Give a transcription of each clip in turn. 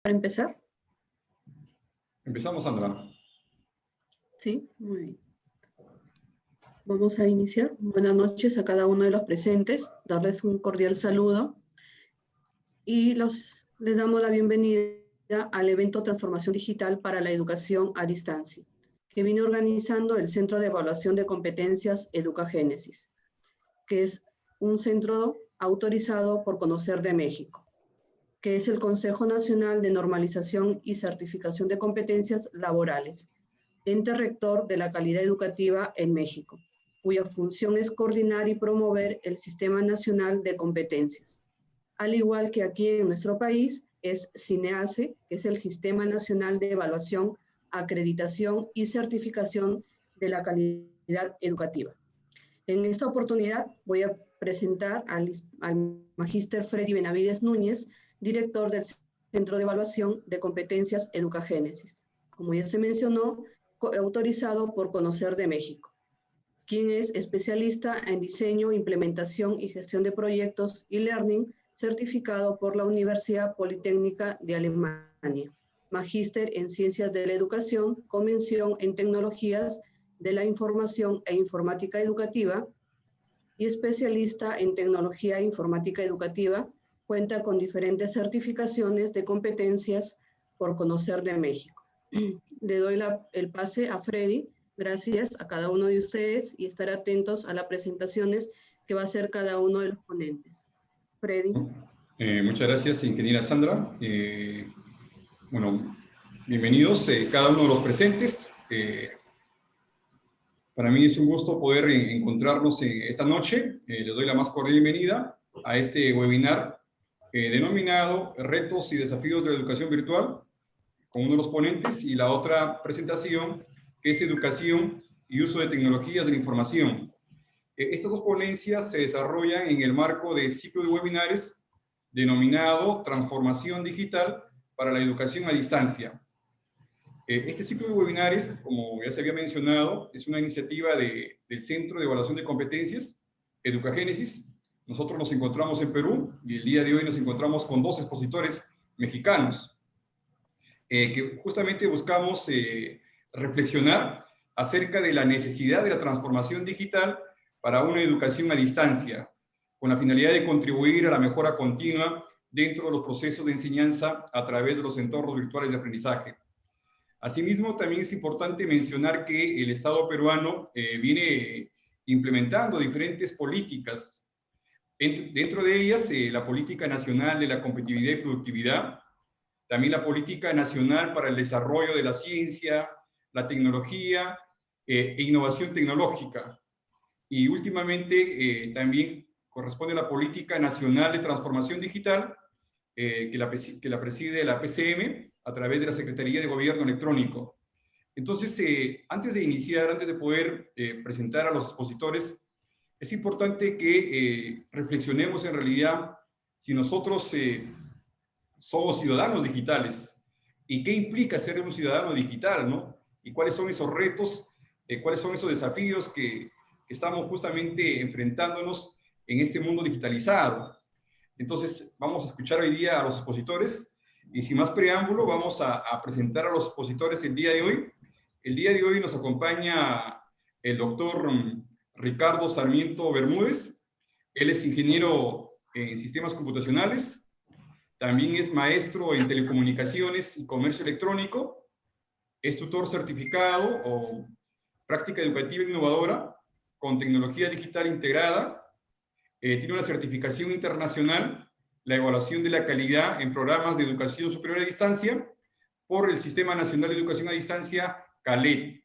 para empezar? Empezamos, Sandra. Sí, muy bien. Vamos a iniciar. Buenas noches a cada uno de los presentes, darles un cordial saludo y les damos la bienvenida al evento Transformación Digital para la Educación a Distancia, que viene organizando el Centro de Evaluación de Competencias Educagénesis, que es un centro autorizado por Conocer de México, que es el Consejo Nacional de Normalización y Certificación de Competencias Laborales, ente rector de la calidad educativa en México, cuya función es coordinar y promover el Sistema Nacional de Competencias. Al igual que aquí en nuestro país, es SINEACE, que es el Sistema Nacional de Evaluación, Acreditación y Certificación de la Calidad Educativa. En esta oportunidad voy a presentar al magíster Freddy Benavides Núñez, director del Centro de Evaluación de Competencias Educagénesis, como ya se mencionó, autorizado por Conocer de México, quien es especialista en diseño, implementación y gestión de proyectos y learning, certificado por la Universidad Politécnica de Alemania, magíster en Ciencias de la Educación, con mención en Tecnologías de la Información e Informática Educativa, y especialista en Tecnología e Informática Educativa. Cuenta con diferentes certificaciones de competencias por Conocer de México. Le doy el pase a Freddy. Gracias a cada uno de ustedes y estar atentos a las presentaciones que va a hacer cada uno de los ponentes. Freddy. Muchas gracias, ingeniera Sandra. Bueno, bienvenidos cada uno de los presentes. Para mí es un gusto poder encontrarnos esta noche. Les doy la más cordial bienvenida a este webinar denominado Retos y Desafíos de la Educación Virtual, con uno de los ponentes, y la otra presentación, que es Educación y Uso de Tecnologías de la Información. Estas dos ponencias se desarrollan en el marco del ciclo de webinares denominado Transformación Digital para la Educación a Distancia. Este ciclo de webinares, como ya se había mencionado, es una iniciativa del Centro de Evaluación de Competencias, Educagénesis. Nosotros nos encontramos en Perú y el día de hoy nos encontramos con dos expositores mexicanos que justamente buscamos reflexionar acerca de la necesidad de la transformación digital para una educación a distancia, con la finalidad de contribuir a la mejora continua dentro de los procesos de enseñanza a través de los entornos virtuales de aprendizaje. Asimismo, también es importante mencionar que el Estado peruano viene implementando diferentes políticas. Dentro de ellas, la Política Nacional de la Competitividad y Productividad, también la Política Nacional para el Desarrollo de la Ciencia, la Tecnología e Innovación Tecnológica. Y últimamente también corresponde a la Política Nacional de Transformación Digital, que la preside la PCM, a través de la Secretaría de Gobierno Electrónico. Entonces, antes de poder presentar a los expositores, es importante que reflexionemos en realidad si nosotros somos ciudadanos digitales y qué implica ser un ciudadano digital, ¿no? Y cuáles son esos retos, cuáles son esos desafíos que estamos justamente enfrentándonos en este mundo digitalizado. Entonces, vamos a escuchar hoy día a los expositores y sin más preámbulo, vamos a presentar a los expositores el día de hoy. El día de hoy nos acompaña el doctor Ricardo Sarmiento Bermúdez. Él es ingeniero en sistemas computacionales, también es maestro en telecomunicaciones y comercio electrónico, es tutor certificado o práctica educativa innovadora con tecnología digital integrada. Tiene una certificación internacional, la evaluación de la calidad en programas de educación superior a distancia por el Sistema Nacional de Educación a Distancia, CALED.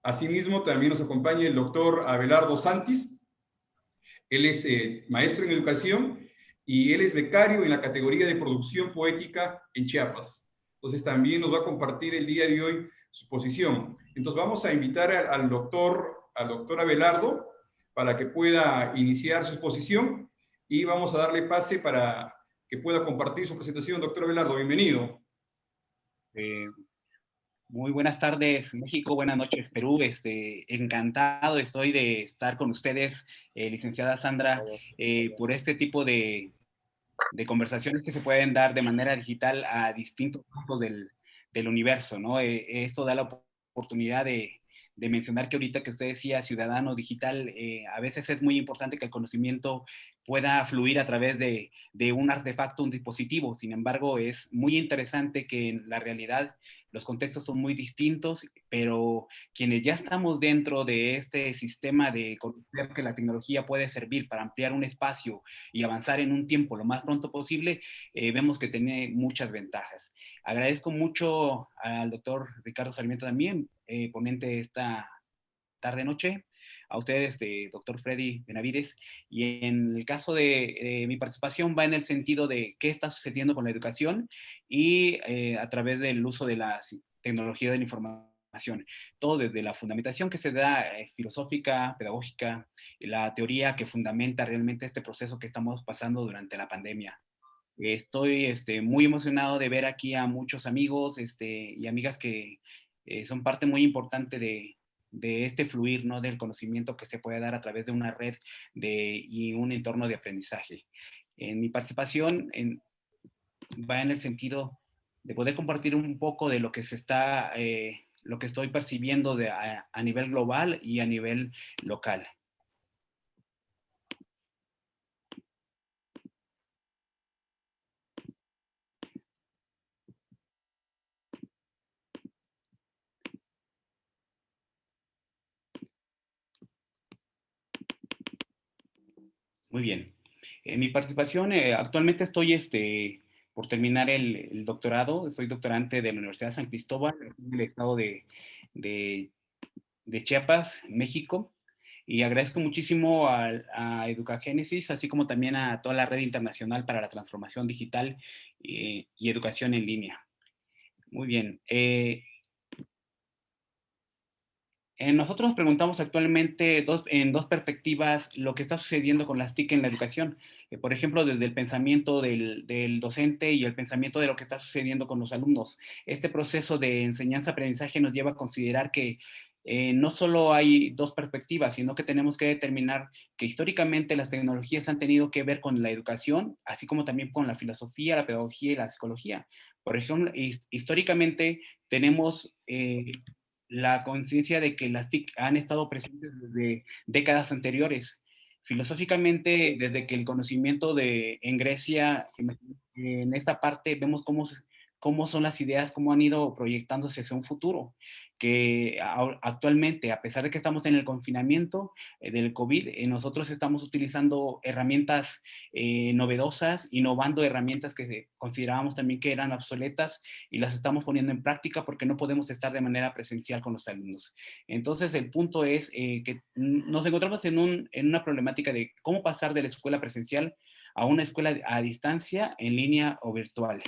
Asimismo, también nos acompaña el doctor Abelardo Santis. Él es maestro en educación y él es becario en la categoría de producción poética en Chiapas. Entonces, también nos va a compartir el día de hoy su posición. Entonces, vamos a invitar al doctor Abelardo para que pueda iniciar su exposición y vamos a darle pase para que pueda compartir su presentación. Doctor Abelardo, bienvenido. Muy buenas tardes, México, buenas noches, Perú. Encantado estoy de estar con ustedes, licenciada Sandra, por este tipo de de conversaciones que se pueden dar de manera digital a distintos puntos del universo, ¿no? Esto da la oportunidad de mencionar que ahorita que usted decía ciudadano digital, a veces es muy importante que el conocimiento pueda fluir a través de un artefacto, un dispositivo. Sin embargo, es muy interesante que en la realidad los contextos son muy distintos, pero quienes ya estamos dentro de este sistema de conocer que la tecnología puede servir para ampliar un espacio y avanzar en un tiempo lo más pronto posible, vemos que tiene muchas ventajas. Agradezco mucho al doctor Ricardo Sarmiento también, ponente esta tarde-noche, a ustedes, doctor Freddy Benavides, y en el caso de mi participación va en el sentido de qué está sucediendo con la educación y a través del uso de la tecnología de la información, todo desde la fundamentación que se da filosófica, pedagógica, y la teoría que fundamenta realmente este proceso que estamos pasando durante la pandemia. Estoy muy emocionado de ver aquí a muchos amigos y amigas que son parte muy importante de este fluir, ¿no? Del conocimiento que se puede dar a través de una red y un entorno de aprendizaje. En mi participación va en el sentido de poder compartir un poco de lo que lo que estoy percibiendo a nivel global y a nivel local. Muy bien. En mi participación, actualmente estoy por terminar el doctorado. Soy doctorante de la Universidad de San Cristóbal, en el estado de, de Chiapas, México. Y agradezco muchísimo a Educagénesis, así como también a toda la red internacional para la transformación digital y educación en línea. Muy bien. Nosotros nos preguntamos actualmente en dos perspectivas lo que está sucediendo con las TIC en la educación. Por ejemplo, desde el pensamiento del docente y el pensamiento de lo que está sucediendo con los alumnos. Este proceso de enseñanza-aprendizaje nos lleva a considerar que no solo hay dos perspectivas, sino que tenemos que determinar que históricamente las tecnologías han tenido que ver con la educación, así como también con la filosofía, la pedagogía y la psicología. Por ejemplo, históricamente tenemos la conciencia de que las TIC han estado presentes desde décadas anteriores. Filosóficamente, desde que el conocimiento en Grecia, en esta parte, vemos cómo son las ideas, cómo han ido proyectándose hacia un futuro, que actualmente, a pesar de que estamos en el confinamiento del COVID, nosotros estamos utilizando herramientas novedosas, innovando herramientas que considerábamos también que eran obsoletas y las estamos poniendo en práctica porque no podemos estar de manera presencial con los alumnos. Entonces, el punto es que nos encontramos en una problemática de cómo pasar de la escuela presencial a una escuela a distancia, en línea o virtual.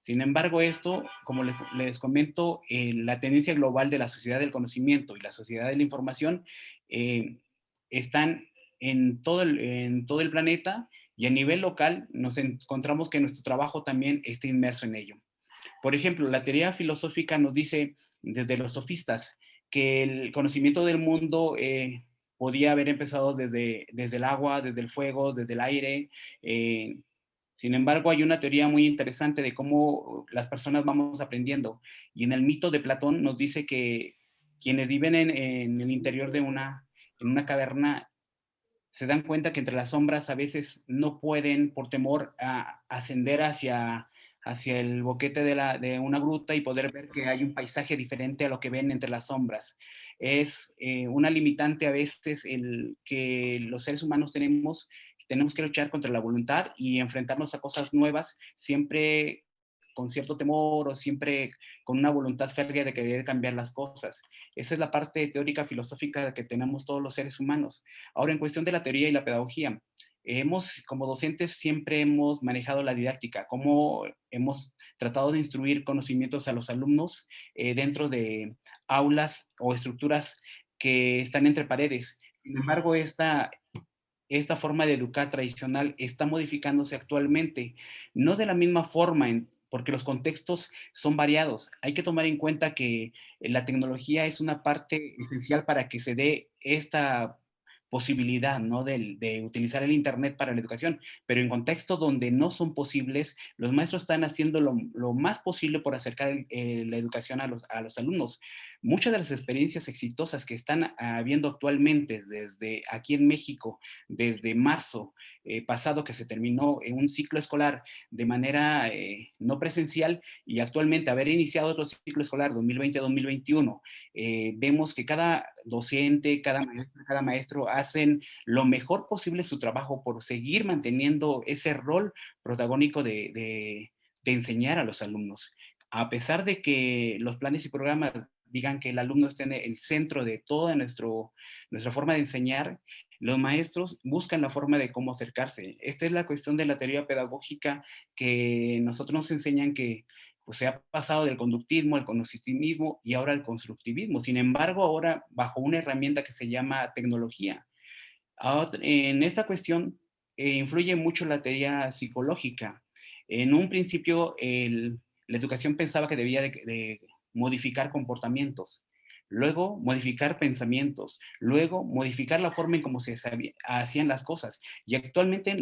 Sin embargo, esto, como les comento, la tendencia global de la sociedad del conocimiento y la sociedad de la información están en todo el planeta, y a nivel local nos encontramos que nuestro trabajo también está inmerso en ello. Por ejemplo, la teoría filosófica nos dice desde los sofistas que el conocimiento del mundo podía haber empezado desde el agua, desde el fuego, desde el aire. Sin embargo, hay una teoría muy interesante de cómo las personas vamos aprendiendo. Y en el mito de Platón nos dice que quienes viven en el interior en una caverna se dan cuenta que entre las sombras a veces no pueden, por temor a ascender hacia el boquete de una gruta y poder ver que hay un paisaje diferente a lo que ven entre las sombras. Es una limitante a veces el que los seres humanos tenemos que luchar contra la voluntad y enfrentarnos a cosas nuevas, siempre con cierto temor o siempre con una voluntad férrea de querer cambiar las cosas. Esa es la parte teórica filosófica que tenemos todos los seres humanos. Ahora, en cuestión de la teoría y la pedagogía, como docentes, siempre hemos manejado la didáctica, cómo hemos tratado de instruir conocimientos a los alumnos dentro de aulas o estructuras que están entre paredes. Sin embargo, esta forma de educar tradicional está modificándose actualmente, no de la misma forma, porque los contextos son variados. Hay que tomar en cuenta que la tecnología es una parte esencial para que se dé esta posibilidad, ¿no? De utilizar el Internet para la educación, pero en contextos donde no son posibles, los maestros están haciendo lo más posible por acercar la educación a los alumnos. Muchas de las experiencias exitosas que están habiendo actualmente desde aquí en México, desde marzo pasado que se terminó en un ciclo escolar de manera no presencial y actualmente haber iniciado otro ciclo escolar 2020-2021, vemos que cada docente, cada maestro hacen lo mejor posible su trabajo por seguir manteniendo ese rol protagónico de enseñar a los alumnos. A pesar de que los planes y programas digan que el alumno esté en el centro de toda nuestra forma de enseñar, los maestros buscan la forma de cómo acercarse. Esta es la cuestión de la teoría pedagógica que nosotros nos enseñan que pues, se ha pasado del conductismo al cognitivismo y ahora al constructivismo. Sin embargo, ahora bajo una herramienta que se llama tecnología. En esta cuestión influye mucho la teoría psicológica. En un principio, la educación pensaba que debía de modificar comportamientos, luego modificar pensamientos, luego modificar la forma en cómo se hacían las cosas. Y actualmente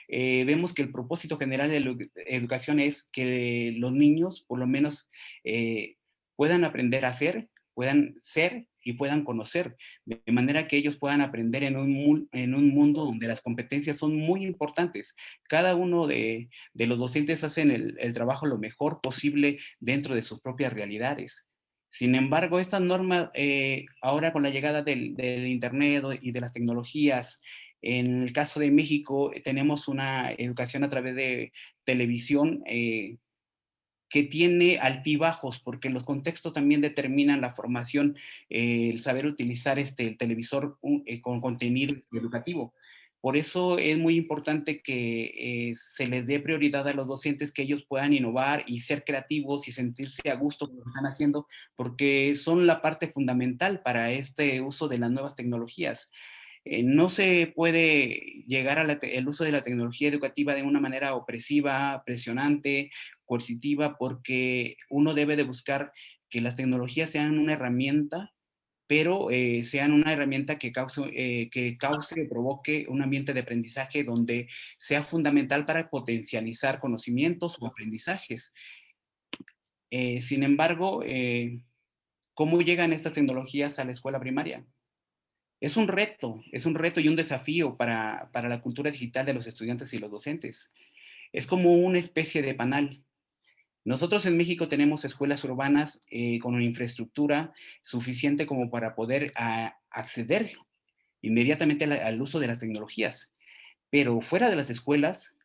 vemos que el propósito general de la educación es que los niños, por lo menos, puedan aprender a hacer, puedan ser y puedan conocer, de manera que ellos puedan aprender en un mundo donde las competencias son muy importantes. Cada uno de los docentes hacen el trabajo lo mejor posible dentro de sus propias realidades. Sin embargo, esta norma, ahora con la llegada del Internet y de las tecnologías, en el caso de México, tenemos una educación a través de televisión que tiene altibajos, porque los contextos también determinan la formación, el saber utilizar el televisor con contenido educativo. Por eso es muy importante que se les dé prioridad a los docentes, que ellos puedan innovar y ser creativos y sentirse a gusto con lo que están haciendo, porque son la parte fundamental para este uso de las nuevas tecnologías. No se puede llegar al uso de la tecnología educativa de una manera opresiva, presionante, coercitiva, porque uno debe de buscar que las tecnologías sean una herramienta, pero sean una herramienta que cause o provoque un ambiente de aprendizaje donde sea fundamental para potencializar conocimientos o aprendizajes. Sin embargo, ¿cómo llegan estas tecnologías a la escuela primaria? Es un reto y un desafío para la cultura digital de los estudiantes y los docentes. Es como una especie de panal. Nosotros en México tenemos escuelas urbanas con una infraestructura suficiente como para poder acceder inmediatamente al uso de las tecnologías. Pero fuera de las escuelas,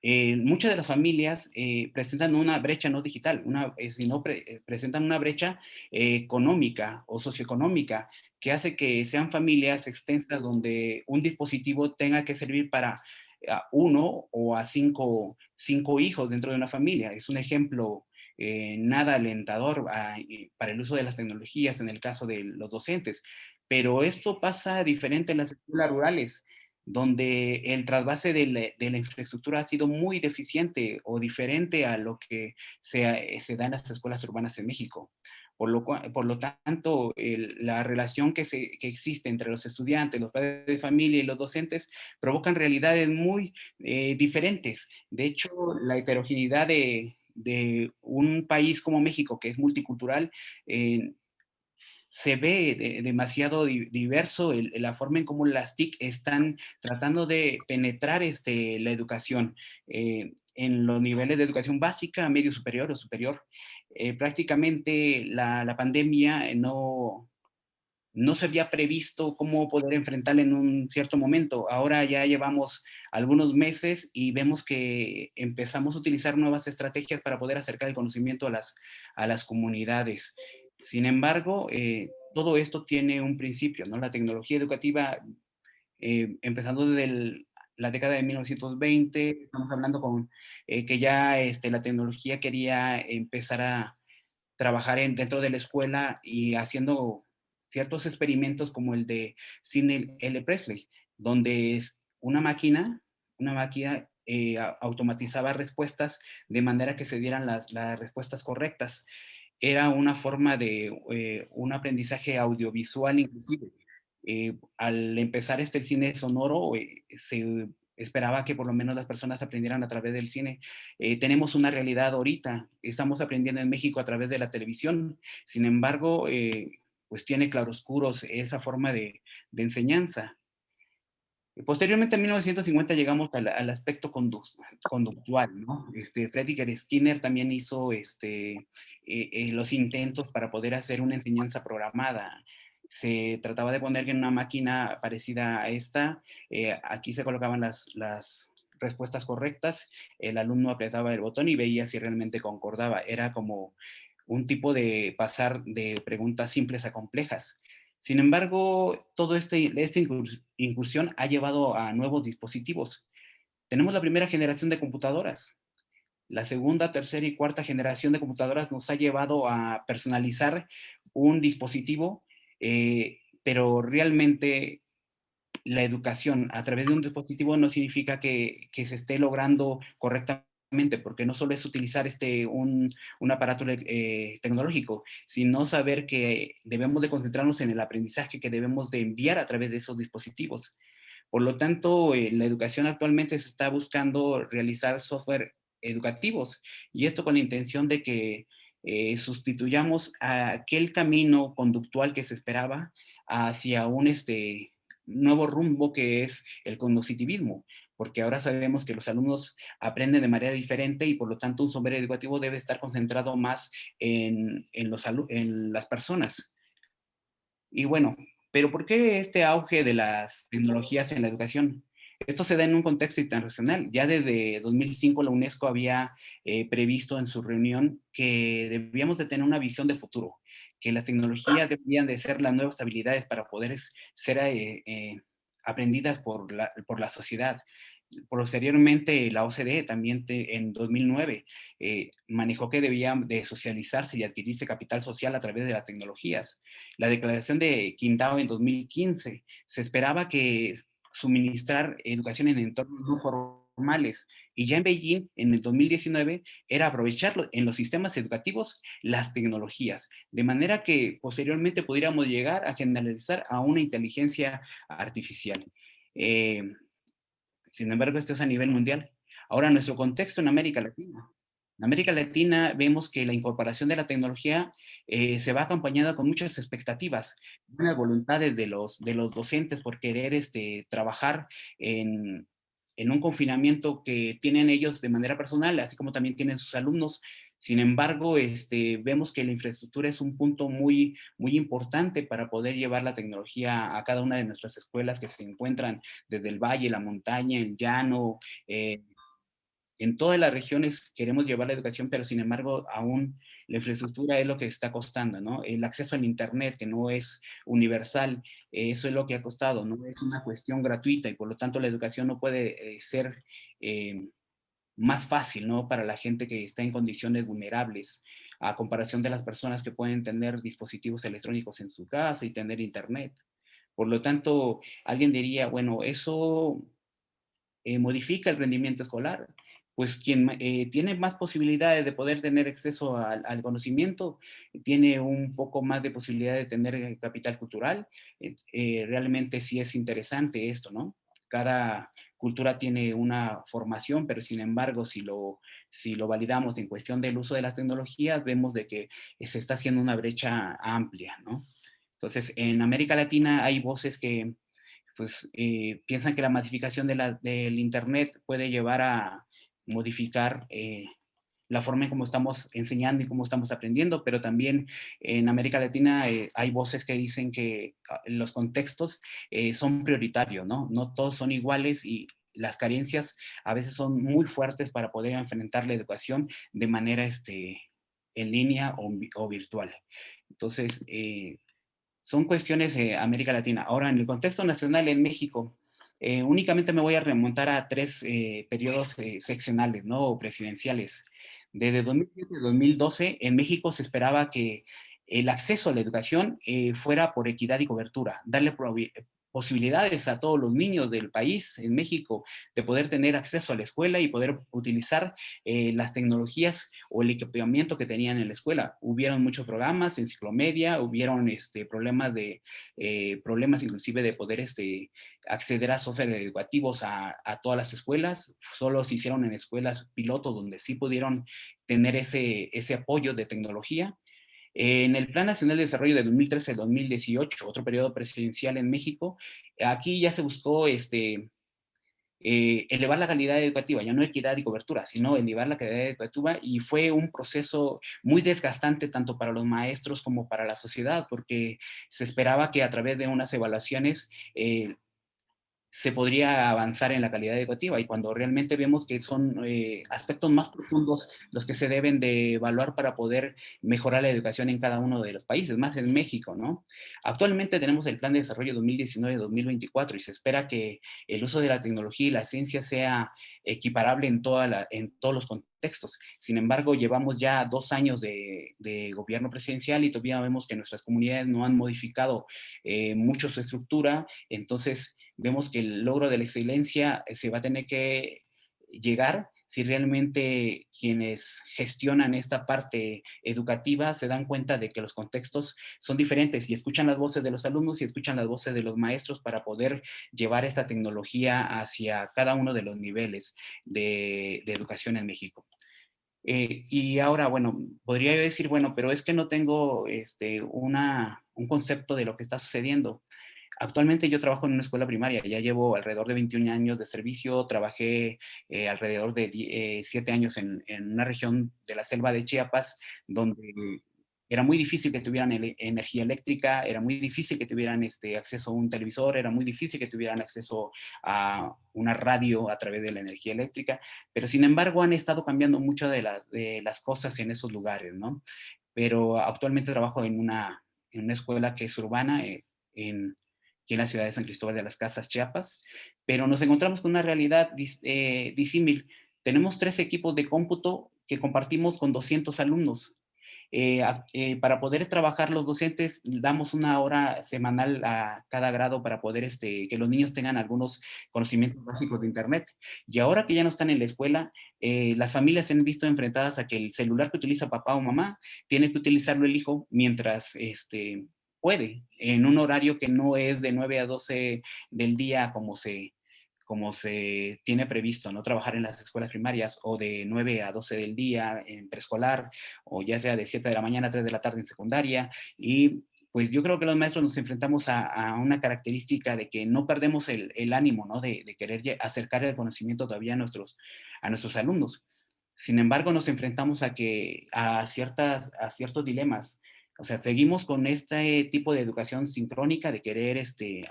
muchas de las familias presentan una brecha no digital, sino presentan una brecha económica o socioeconómica que hace que sean familias extensas donde un dispositivo tenga que servir para uno o a cinco hijos dentro de una familia. Es un ejemplo nada alentador para el uso de las tecnologías en el caso de los docentes. Pero esto pasa diferente en las escuelas rurales, donde el trasvase de la infraestructura ha sido muy deficiente o diferente a lo que se da en las escuelas urbanas en México. Por lo tanto, la relación que existe entre los estudiantes, los padres de familia y los docentes provocan realidades muy diferentes. De hecho, la heterogeneidad de un país como México, que es multicultural, se ve demasiado diverso la forma en cómo las TIC están tratando de penetrar la educación en los niveles de educación básica, medio superior o superior. Prácticamente la pandemia no se había previsto cómo poder enfrentarla en un cierto momento. Ahora ya llevamos algunos meses y vemos que empezamos a utilizar nuevas estrategias para poder acercar el conocimiento a las comunidades. Sin embargo, todo esto tiene un principio, ¿no? La tecnología educativa, empezando desde la década de 1920, estamos hablando que ya la tecnología quería empezar a trabajar dentro de la escuela y haciendo ciertos experimentos como el de Sidney L. Presley, donde es una máquina automatizaba respuestas de manera que se dieran las respuestas correctas. Era una forma de un aprendizaje audiovisual inclusive. Al empezar el cine sonoro, se esperaba que por lo menos las personas aprendieran a través del cine. Tenemos una realidad ahorita, estamos aprendiendo en México a través de la televisión, sin embargo, pues tiene claroscuros esa forma de enseñanza. Posteriormente, en 1950, llegamos al aspecto conductual, ¿no? Frederick Skinner también hizo los intentos para poder hacer una enseñanza programada. Se trataba de poner en una máquina parecida a esta, aquí se colocaban las respuestas correctas, el alumno apretaba el botón y veía si realmente concordaba. Era como un tipo de pasar de preguntas simples a complejas. Sin embargo, esta incursión ha llevado a nuevos dispositivos. Tenemos la primera generación de computadoras. La segunda, tercera y cuarta generación de computadoras nos ha llevado a personalizar un dispositivo, pero realmente la educación a través de un dispositivo no significa que se esté logrando correctamente, porque no solo es utilizar un aparato tecnológico, sino saber que debemos de concentrarnos en el aprendizaje que debemos de enviar a través de esos dispositivos. Por lo tanto, la educación actualmente se está buscando realizar software educativos, y esto con la intención de que sustituyamos a aquel camino conductual que se esperaba hacia un nuevo rumbo que es el cognitivismo, porque ahora sabemos que los alumnos aprenden de manera diferente y por lo tanto un software educativo debe estar concentrado más en las personas. Y bueno, pero ¿por qué este auge de las tecnologías en la educación? Esto se da en un contexto internacional. Ya desde 2005 la UNESCO había previsto en su reunión que debíamos de tener una visión de futuro, que las tecnologías debían de ser las nuevas habilidades para poder ser aprendidas por la sociedad. Posteriormente, la OCDE también en 2009 manejó que debía de socializarse y adquirirse capital social a través de las tecnologías. La declaración de Qingdao en 2015 se esperaba que suministrar educación en entornos no formales, y ya en Beijing en el 2019 era aprovechar en los sistemas educativos las tecnologías, de manera que posteriormente pudiéramos llegar a generalizar a una inteligencia artificial. Sin embargo, esto es a nivel mundial. Ahora, nuestro contexto en América Latina. En América Latina vemos que la incorporación de la tecnología se va acompañada con muchas expectativas, buenas voluntades de los docentes por querer trabajar en un confinamiento que tienen ellos de manera personal, así como también tienen sus alumnos. Sin embargo, vemos que la infraestructura es un punto muy, muy importante para poder llevar la tecnología a cada una de nuestras escuelas que se encuentran desde el valle, la montaña, el llano. En todas las regiones queremos llevar la educación, pero sin embargo aún la infraestructura es lo que está costando, ¿no? El acceso al Internet, que no es universal, eso es lo que ha costado, no es una cuestión gratuita y por lo tanto la educación no puede ser más fácil, ¿no? Para la gente que está en condiciones vulnerables, a comparación de las personas que pueden tener dispositivos electrónicos en su casa y tener Internet. Por lo tanto, alguien diría, bueno, eso modifica el rendimiento escolar. Pues quien tiene más posibilidades de poder tener acceso al conocimiento, tiene un poco más de posibilidad de tener capital cultural. Realmente sí es interesante esto, ¿no? Cada cultura tiene una formación, pero sin embargo, si lo validamos en cuestión del uso de las tecnologías, vemos de que se está haciendo una brecha amplia, ¿no? Entonces, en América Latina hay voces que pues piensan que la masificación del Internet puede llevar a modificar la forma en cómo estamos enseñando y cómo estamos aprendiendo, pero también en América Latina hay voces que dicen que los contextos son prioritarios, ¿no? No todos son iguales y las carencias a veces son muy fuertes para poder enfrentar la educación de manera en línea o virtual. Entonces, son cuestiones de América Latina. Ahora, en el contexto nacional en México, únicamente me voy a remontar a tres periodos sexenales, ¿no? O presidenciales. Desde 2007 a 2012, en México se esperaba que el acceso a la educación fuera por equidad y cobertura, darle posibilidades a todos los niños del país, en México, de poder tener acceso a la escuela y poder utilizar las tecnologías o el equipamiento que tenían en la escuela. Hubieron muchos programas, enciclomedia, hubieron problemas inclusive de poder acceder a software educativos a todas las escuelas. Solo se hicieron en escuelas piloto donde sí pudieron tener ese apoyo de tecnología. En el Plan Nacional de Desarrollo de 2013-2018, otro periodo presidencial en México, aquí ya se buscó elevar la calidad educativa, ya no equidad y cobertura, sino elevar la calidad educativa, y fue un proceso muy desgastante tanto para los maestros como para la sociedad, porque se esperaba que a través de unas evaluaciones se podría avanzar en la calidad educativa, y cuando realmente vemos que son aspectos más profundos los que se deben de evaluar para poder mejorar la educación en cada uno de los países, más en México, ¿no? Actualmente tenemos el Plan de Desarrollo 2019-2024 y se espera que el uso de la tecnología y la ciencia sea equiparable en todos los contextos. Sin embargo, llevamos ya 2 años de gobierno presidencial y todavía vemos que nuestras comunidades no han modificado mucho su estructura. Entonces vemos que el logro de la excelencia se va a tener que llegar si realmente quienes gestionan esta parte educativa se dan cuenta de que los contextos son diferentes y escuchan las voces de los alumnos y escuchan las voces de los maestros para poder llevar esta tecnología hacia cada uno de los niveles de educación en México. Y ahora, bueno, podría yo decir, bueno, pero es que no tengo un concepto de lo que está sucediendo. Actualmente yo trabajo en una escuela primaria, ya llevo alrededor de 21 años de servicio, trabajé alrededor de 7 años en una región de la selva de Chiapas, donde era muy difícil que tuvieran energía eléctrica, era muy difícil que tuvieran acceso a un televisor, era muy difícil que tuvieran acceso a una radio a través de la energía eléctrica, pero sin embargo han estado cambiando mucho de las cosas en esos lugares, ¿no? Pero actualmente trabajo en una escuela que es urbana, aquí en la ciudad de San Cristóbal de las Casas, Chiapas, pero nos encontramos con una realidad disímil. Tenemos 3 equipos de cómputo que compartimos con 200 alumnos. Para poder trabajar los docentes, damos 1 hora semanal a cada grado para poder que los niños tengan algunos conocimientos básicos de Internet. Y ahora que ya no están en la escuela, las familias se han visto enfrentadas a que el celular que utiliza papá o mamá tiene que utilizarlo el hijo mientras puede, en un horario que no es de 9 a 12 del día como se tiene previsto, ¿no? Trabajar en las escuelas primarias, o de 9 a 12 del día en preescolar, o ya sea de 7 de la mañana a 3 de la tarde en secundaria. Y pues yo creo que los maestros nos enfrentamos a una característica de que no perdemos el ánimo, ¿no? De querer acercar el conocimiento todavía a nuestros alumnos. Sin embargo, nos enfrentamos a ciertos dilemas. O sea, seguimos con este tipo de educación sincrónica, de querer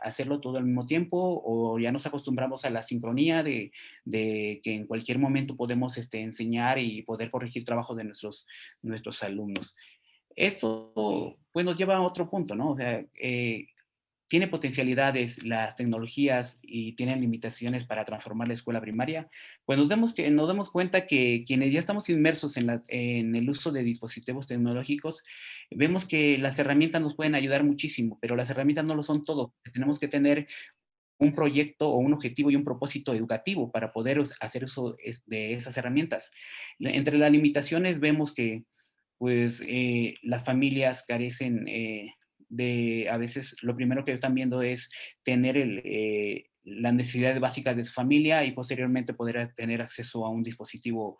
hacerlo todo al mismo tiempo, o ya nos acostumbramos a la sincronía de que en cualquier momento podemos enseñar y poder corregir trabajo de nuestros alumnos. Esto pues, nos lleva a otro punto, ¿no? O sea, tiene potencialidades las tecnologías y tienen limitaciones para transformar la escuela primaria, pues nos damos cuenta que quienes ya estamos inmersos en el uso de dispositivos tecnológicos, vemos que las herramientas nos pueden ayudar muchísimo, pero las herramientas no lo son todo. Tenemos que tener un proyecto o un objetivo y un propósito educativo para poder hacer uso de esas herramientas. Entre las limitaciones vemos que pues las familias carecen a veces lo primero que están viendo es tener las necesidades básicas de su familia y posteriormente poder tener acceso a un dispositivo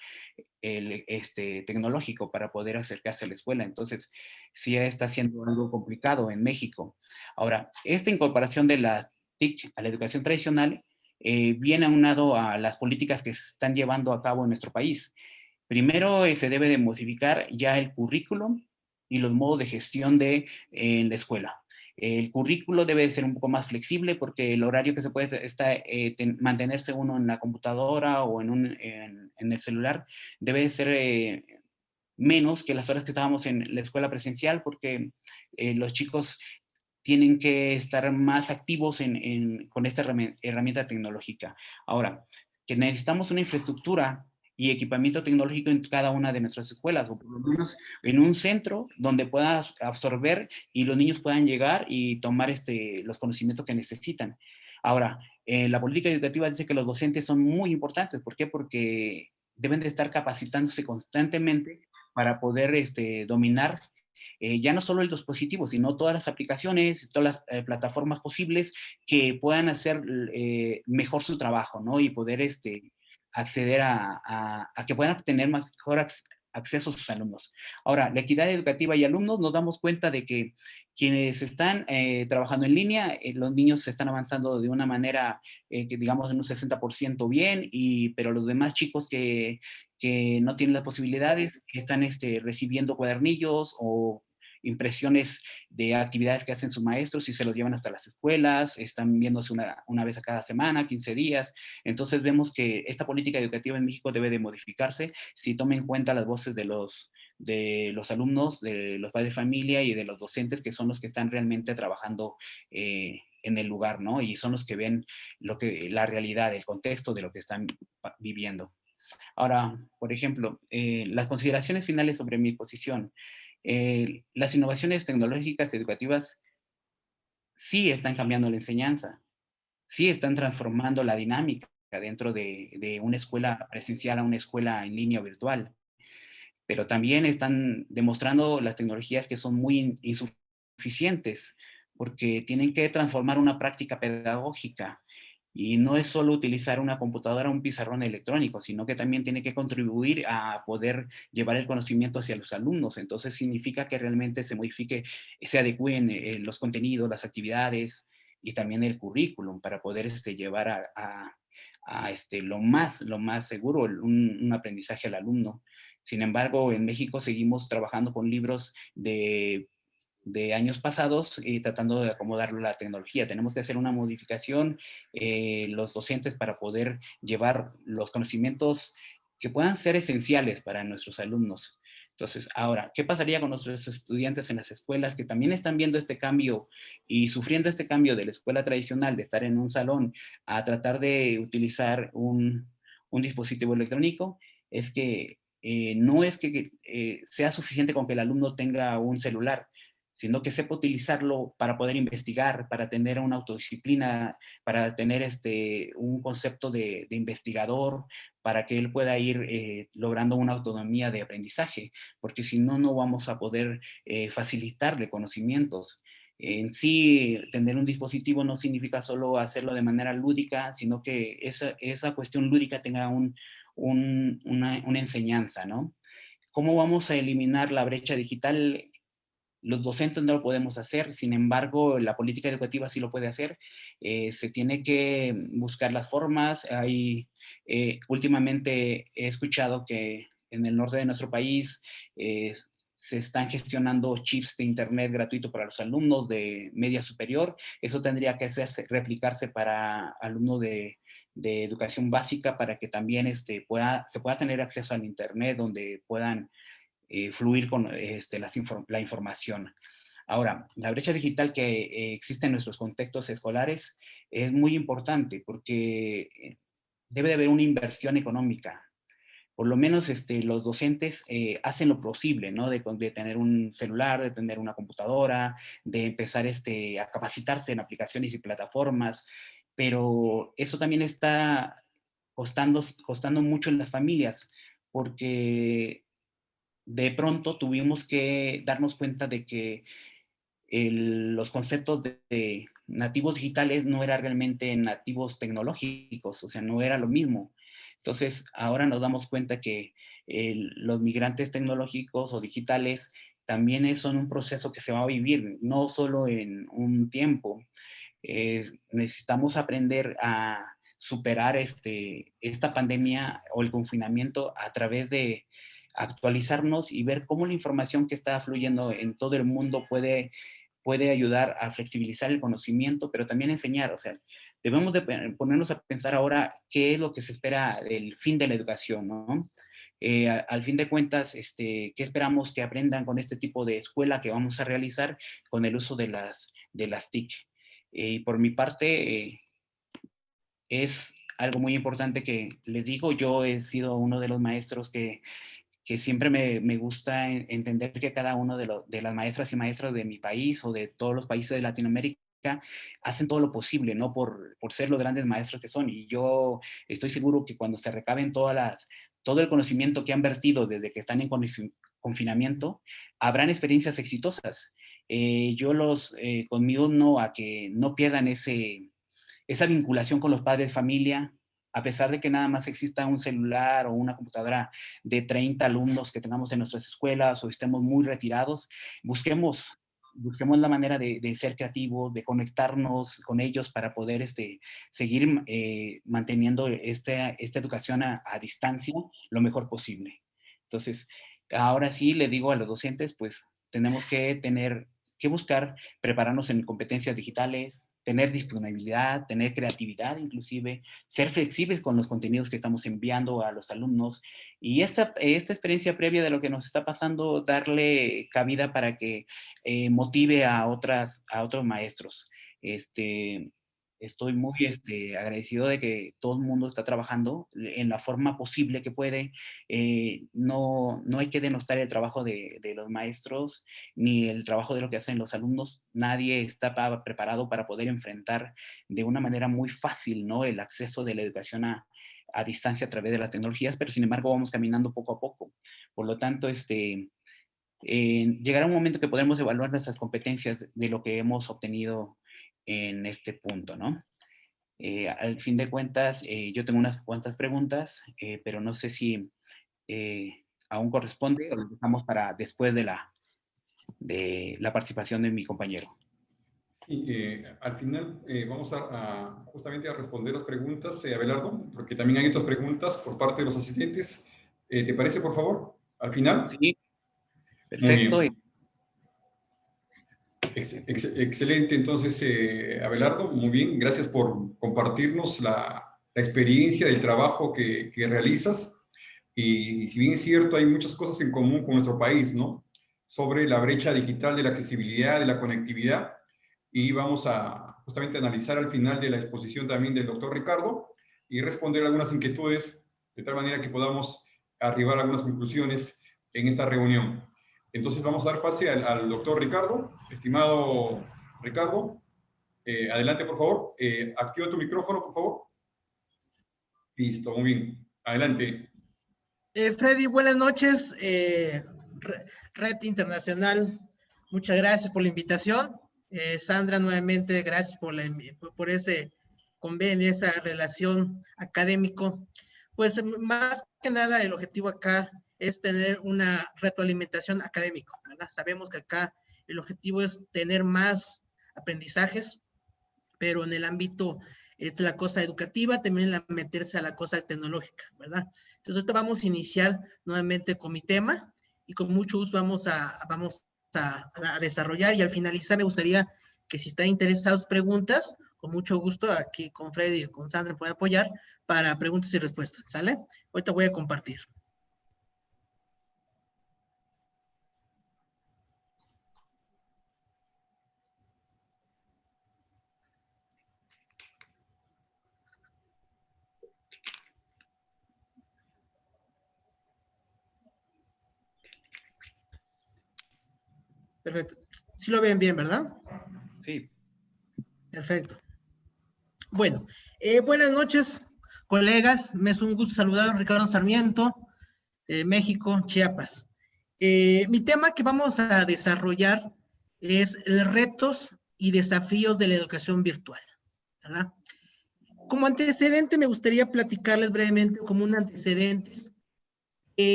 tecnológico para poder acercarse a la escuela. Entonces, sí está siendo algo complicado en México. Ahora, esta incorporación de las TIC a la educación tradicional viene aunado a las políticas que se están llevando a cabo en nuestro país. Primero se debe de modificar ya el currículum y los modos de gestión en la escuela. El currículo debe ser un poco más flexible porque el horario que se puede mantenerse uno en la computadora o en el celular debe ser menos que las horas que estábamos en la escuela presencial, porque los chicos tienen que estar más activos con esta herramienta tecnológica. Ahora, que necesitamos una infraestructura y equipamiento tecnológico en cada una de nuestras escuelas, o por lo menos en un centro donde pueda absorber y los niños puedan llegar y tomar los conocimientos que necesitan. Ahora, la política educativa dice que los docentes son muy importantes. ¿Por qué? Porque deben de estar capacitándose constantemente para poder dominar ya no solo el dispositivo, sino todas las aplicaciones, todas las plataformas posibles que puedan hacer mejor su trabajo, ¿no? Y poder acceder a que puedan tener mejor acceso a sus alumnos. Ahora, la equidad educativa y alumnos, nos damos cuenta de que quienes están trabajando en línea, los niños están avanzando de una manera que digamos en un 60% bien, pero los demás chicos que no tienen las posibilidades están recibiendo cuadernillos o impresiones de actividades que hacen sus maestros y se los llevan hasta las escuelas, están viéndose una vez a cada semana, 15 días. Entonces vemos que esta política educativa en México debe de modificarse si toma en cuenta las voces de los alumnos, de los padres de familia y de los docentes, que son los que están realmente trabajando en el lugar, ¿no? Y son los que ven la realidad, el contexto de lo que están viviendo. Ahora, por ejemplo, las consideraciones finales sobre mi posición. Las innovaciones tecnológicas educativas sí están cambiando la enseñanza, sí están transformando la dinámica dentro de una escuela presencial a una escuela en línea o virtual, pero también están demostrando las tecnologías que son muy insuficientes porque tienen que transformar una práctica pedagógica. Y no es solo utilizar una computadora o un pizarrón electrónico, sino que también tiene que contribuir a poder llevar el conocimiento hacia los alumnos. Entonces significa que realmente se modifique, se adecúen los contenidos, las actividades y también el currículum para poder llevar a lo más seguro un aprendizaje al alumno. Sin embargo, en México seguimos trabajando con libros de años pasados y tratando de acomodarlo a la tecnología. Tenemos que hacer una modificación los docentes para poder llevar los conocimientos que puedan ser esenciales para nuestros alumnos. Entonces, ahora, ¿qué pasaría con nuestros estudiantes en las escuelas que también están viendo este cambio y sufriendo este cambio de la escuela tradicional, de estar en un salón, a tratar de utilizar un dispositivo electrónico? Es que no es que sea suficiente con que el alumno tenga un celular, sino que sepa utilizarlo para poder investigar, para tener una autodisciplina, para tener un concepto de investigador, para que él pueda ir logrando una autonomía de aprendizaje, porque si no, no vamos a poder facilitarle conocimientos. En sí, tener un dispositivo no significa solo hacerlo de manera lúdica, sino que esa cuestión lúdica tenga una enseñanza, ¿no? ¿Cómo vamos a eliminar la brecha digital? Los docentes no lo podemos hacer, sin embargo, la política educativa sí lo puede hacer. Se tiene que buscar las formas. Últimamente he escuchado que en el norte de nuestro país se están gestionando chips de internet gratuito para los alumnos de media superior. Eso tendría que replicarse para alumnos de educación básica para que también se pueda tener acceso al internet donde puedan fluir con la información. Ahora, la brecha digital que existe en nuestros contextos escolares es muy importante porque debe de haber una inversión económica. Por lo menos los docentes hacen lo posible, ¿no? De tener un celular, de tener una computadora, de empezar a capacitarse en aplicaciones y plataformas, pero eso también está costando mucho en las familias, porque de pronto tuvimos que darnos cuenta de que los conceptos de nativos digitales no eran realmente nativos tecnológicos, o sea, no era lo mismo. Entonces, ahora nos damos cuenta que los migrantes tecnológicos o digitales también son un proceso que se va a vivir, no solo en un tiempo. Necesitamos aprender a superar esta pandemia o el confinamiento a través de actualizarnos y ver cómo la información que está fluyendo en todo el mundo puede ayudar a flexibilizar el conocimiento, pero también enseñar. O sea, debemos de ponernos a pensar ahora qué es lo que se espera del fin de la educación, ¿no? Al fin de cuentas, ¿qué esperamos que aprendan con este tipo de escuela que vamos a realizar con el uso de las TIC? Por mi parte, es algo muy importante que les digo, yo he sido uno de los maestros que siempre me gusta entender que cada uno de las maestras y maestros de mi país o de todos los países de Latinoamérica hacen todo lo posible, ¿no? Por ser los grandes maestros que son. Y yo estoy seguro que cuando se recaben todo el conocimiento que han vertido desde que están en confinamiento, habrán experiencias exitosas. Yo los conmigo no a que no pierdan esa vinculación con los padres de familia, a pesar de que nada más exista un celular o una computadora de 30 alumnos que tengamos en nuestras escuelas o estemos muy retirados, busquemos la manera de ser creativos, de conectarnos con ellos para poder seguir manteniendo esta educación a distancia lo mejor posible. Entonces, ahora sí le digo a los docentes, pues tenemos que buscar prepararnos en competencias digitales, tener disponibilidad, tener creatividad inclusive, ser flexibles con los contenidos que estamos enviando a los alumnos y esta experiencia previa de lo que nos está pasando, darle cabida para que motive a otros maestros. Estoy muy agradecido de que todo el mundo está trabajando en la forma posible que puede. No hay que denostar el trabajo de los maestros ni el trabajo de lo que hacen los alumnos. Nadie está preparado para poder enfrentar de una manera muy fácil, ¿no? El acceso de la educación a distancia a través de las tecnologías, pero sin embargo vamos caminando poco a poco. Por lo tanto, llegará un momento que podremos evaluar nuestras competencias de lo que hemos obtenido en este punto, ¿no? Al fin de cuentas, yo tengo unas cuantas preguntas, pero no sé si aún corresponde o lo dejamos para después de la participación de mi compañero. Sí, al final vamos justamente a responder las preguntas, Abelardo, porque también hay otras preguntas por parte de los asistentes. ¿Te parece, por favor? Al final. Sí, perfecto. Muy bien. Excelente, entonces, Abelardo, muy bien, gracias por compartirnos la experiencia del trabajo que realizas. Y si bien es cierto, hay muchas cosas en común con nuestro país, ¿no? Sobre la brecha digital de la accesibilidad, de la conectividad, y vamos a justamente analizar al final de la exposición también del doctor Ricardo y responder algunas inquietudes, de tal manera que podamos arribar a algunas conclusiones en esta reunión. Entonces vamos a dar pase al doctor Ricardo. Estimado Ricardo, adelante, por favor. Activa tu micrófono, por favor. Listo, muy bien. Adelante. Freddy, buenas noches. Red Internacional, muchas gracias por la invitación. Sandra, nuevamente, gracias por ese convenio, esa relación académico. Pues más que nada el objetivo acá es tener una retroalimentación académica, ¿verdad? Sabemos que acá el objetivo es tener más aprendizajes, pero en el ámbito es la cosa educativa, también meterse a la cosa tecnológica, ¿verdad? Entonces ahorita vamos a iniciar nuevamente con mi tema y con mucho gusto vamos a desarrollar, y al finalizar me gustaría que si están interesados preguntas, con mucho gusto aquí con Freddy y con Sandra pueden apoyar para preguntas y respuestas, ¿sale? Ahorita voy a compartir. Perfecto. Sí lo ven bien, ¿verdad? Sí. Perfecto. Bueno, buenas noches, colegas. Me es un gusto saludar a Ricardo Sarmiento, México, Chiapas. Mi tema que vamos a desarrollar es retos y desafíos de la educación virtual, ¿verdad? Como antecedente, me gustaría platicarles brevemente como un antecedente.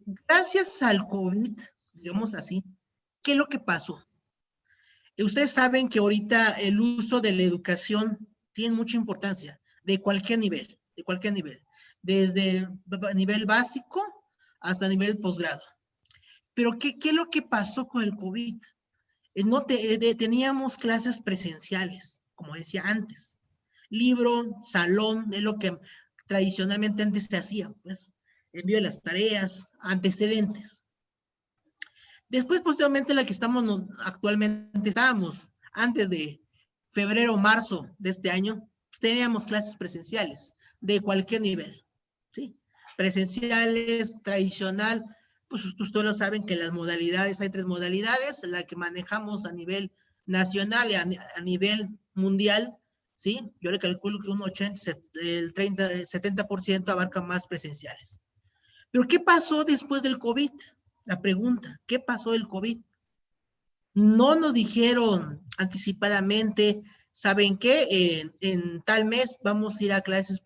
Gracias al COVID, digamos así, ¿qué es lo que pasó? Ustedes saben que ahorita el uso de la educación tiene mucha importancia, de cualquier nivel, desde nivel básico hasta nivel posgrado. Pero ¿qué es lo que pasó con el COVID? Teníamos clases presenciales, como decía antes. Libro, salón, es lo que tradicionalmente antes se hacía, pues, envío de las tareas, antecedentes. Después, posteriormente, la que estábamos, antes de febrero o marzo de este año, teníamos clases presenciales, de cualquier nivel, ¿sí? Presenciales, tradicional, pues ustedes lo saben que las modalidades, hay 3 modalidades, la que manejamos a nivel nacional y a nivel mundial, ¿sí? Yo le calculo que un 80, el 30, el 70% abarca más presenciales. Pero ¿qué pasó después del COVID? La pregunta, ¿qué pasó del COVID? No nos dijeron anticipadamente, ¿saben qué? En tal mes vamos a ir a clases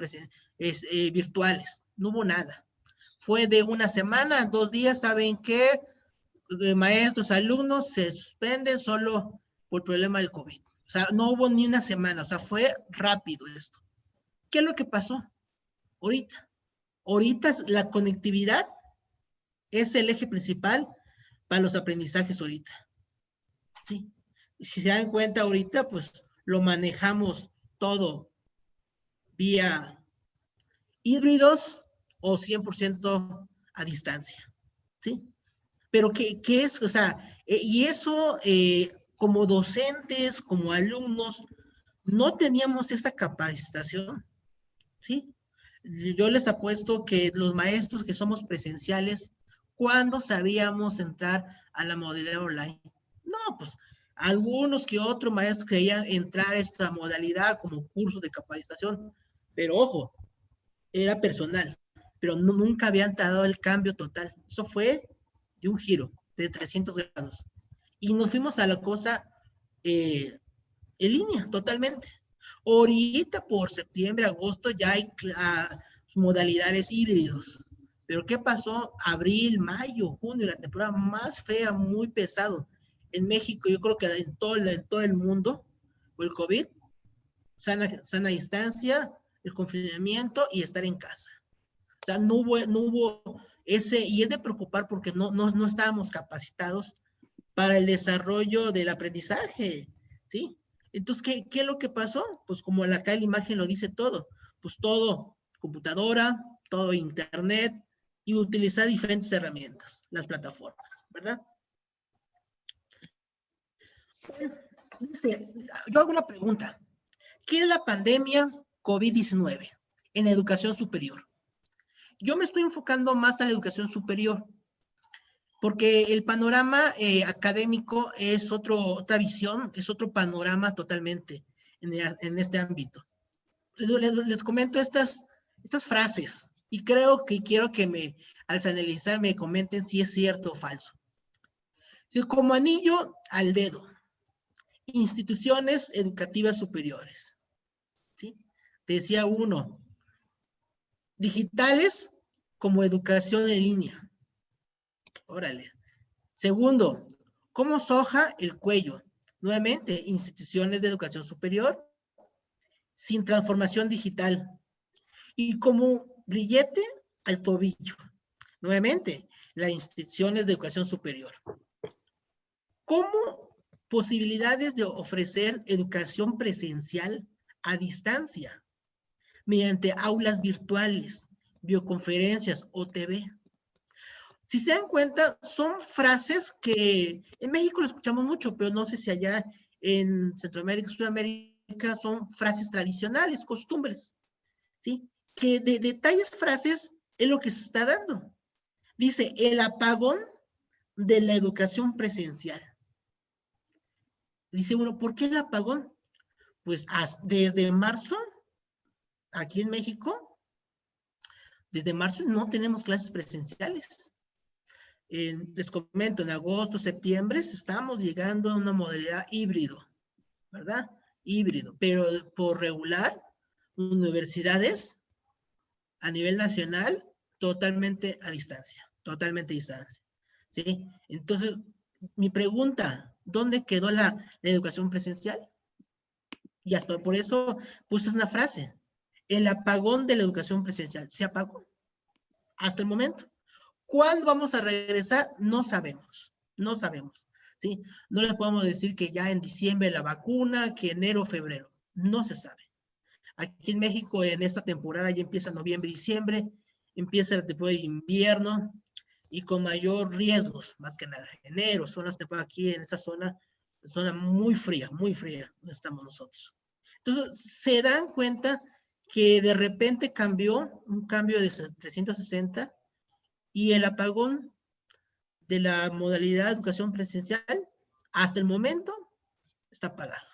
virtuales. No hubo nada. Fue de una semana, 2 días, ¿saben qué? Maestros, alumnos se suspenden solo por el problema del COVID. O sea, no hubo ni una semana, o sea, fue rápido esto. ¿Qué es lo que pasó? Ahorita la conectividad es el eje principal para los aprendizajes ahorita. Sí. Si se dan cuenta ahorita, pues lo manejamos todo vía híbridos o 100% a distancia. ¿Sí? Pero ¿qué es? O sea, y eso como docentes, como alumnos, no teníamos esa capacitación. ¿Sí? Yo les apuesto que los maestros que somos presenciales, ¿cuándo sabíamos entrar a la modalidad online? No, pues algunos que otros maestros querían entrar a esta modalidad como curso de capacitación, pero ojo, era personal, pero nunca habían dado el cambio total. Eso fue de un giro de 300 grados. Y nos fuimos a la cosa en línea, totalmente. Ahorita por septiembre, agosto ya hay modalidades híbridos. Pero ¿qué pasó? Abril, mayo, junio, la temporada más fea, muy pesado. En México, yo creo que en todo el mundo, por el COVID, sana distancia, el confinamiento y estar en casa. O sea, no hubo ese, y es de preocupar porque no estábamos capacitados para el desarrollo del aprendizaje, ¿sí? Entonces, ¿qué es lo que pasó? Pues como acá la imagen lo dice todo, pues todo, computadora, todo internet, y utilizar diferentes herramientas, las plataformas, ¿verdad? Yo hago una pregunta. ¿Qué es la pandemia COVID-19 en educación superior? Yo me estoy enfocando más a la educación superior, porque el panorama académico es otra visión, es otro panorama totalmente en este ámbito. Les comento estas frases y quiero que al finalizar me comenten si es cierto o falso. Como anillo al dedo, instituciones educativas superiores. ¿Sí? Decía uno, digitales como educación en línea. Órale. Segundo, ¿cómo soja el cuello? Nuevamente, instituciones de educación superior sin transformación digital. Y como grillete al tobillo. Nuevamente, las instituciones de educación superior. ¿Cómo posibilidades de ofrecer educación presencial a distancia? Mediante aulas virtuales, videoconferencias o TV. Si se dan cuenta, son frases que en México lo escuchamos mucho, pero no sé si allá en Centroamérica, Sudamérica, son frases tradicionales, costumbres, ¿sí? Que de detalles, frases, es lo que se está dando. Dice, el apagón de la educación presencial. Dice uno, ¿por qué el apagón? Pues desde marzo, aquí en México, desde marzo no tenemos clases presenciales. Les comento, en agosto, septiembre, estamos llegando a una modalidad híbrido, ¿verdad? Híbrido, pero por regular, universidades a nivel nacional, totalmente a distancia, ¿sí? Entonces, mi pregunta, ¿dónde quedó la educación presencial? Y hasta por eso puse una frase, el apagón de la educación presencial, se apagó, hasta el momento. ¿Cuándo vamos a regresar? No sabemos, ¿sí? No les podemos decir que ya en diciembre la vacuna, que enero, febrero, no se sabe. Aquí en México en esta temporada ya empieza noviembre, diciembre, empieza la temporada de invierno y con mayor riesgos, más que nada. Enero son las temporadas aquí en esa zona muy fría, donde estamos nosotros. Entonces, se dan cuenta que de repente cambió, un cambio de 360, y el apagón de la modalidad de educación presencial, hasta el momento, está apagado.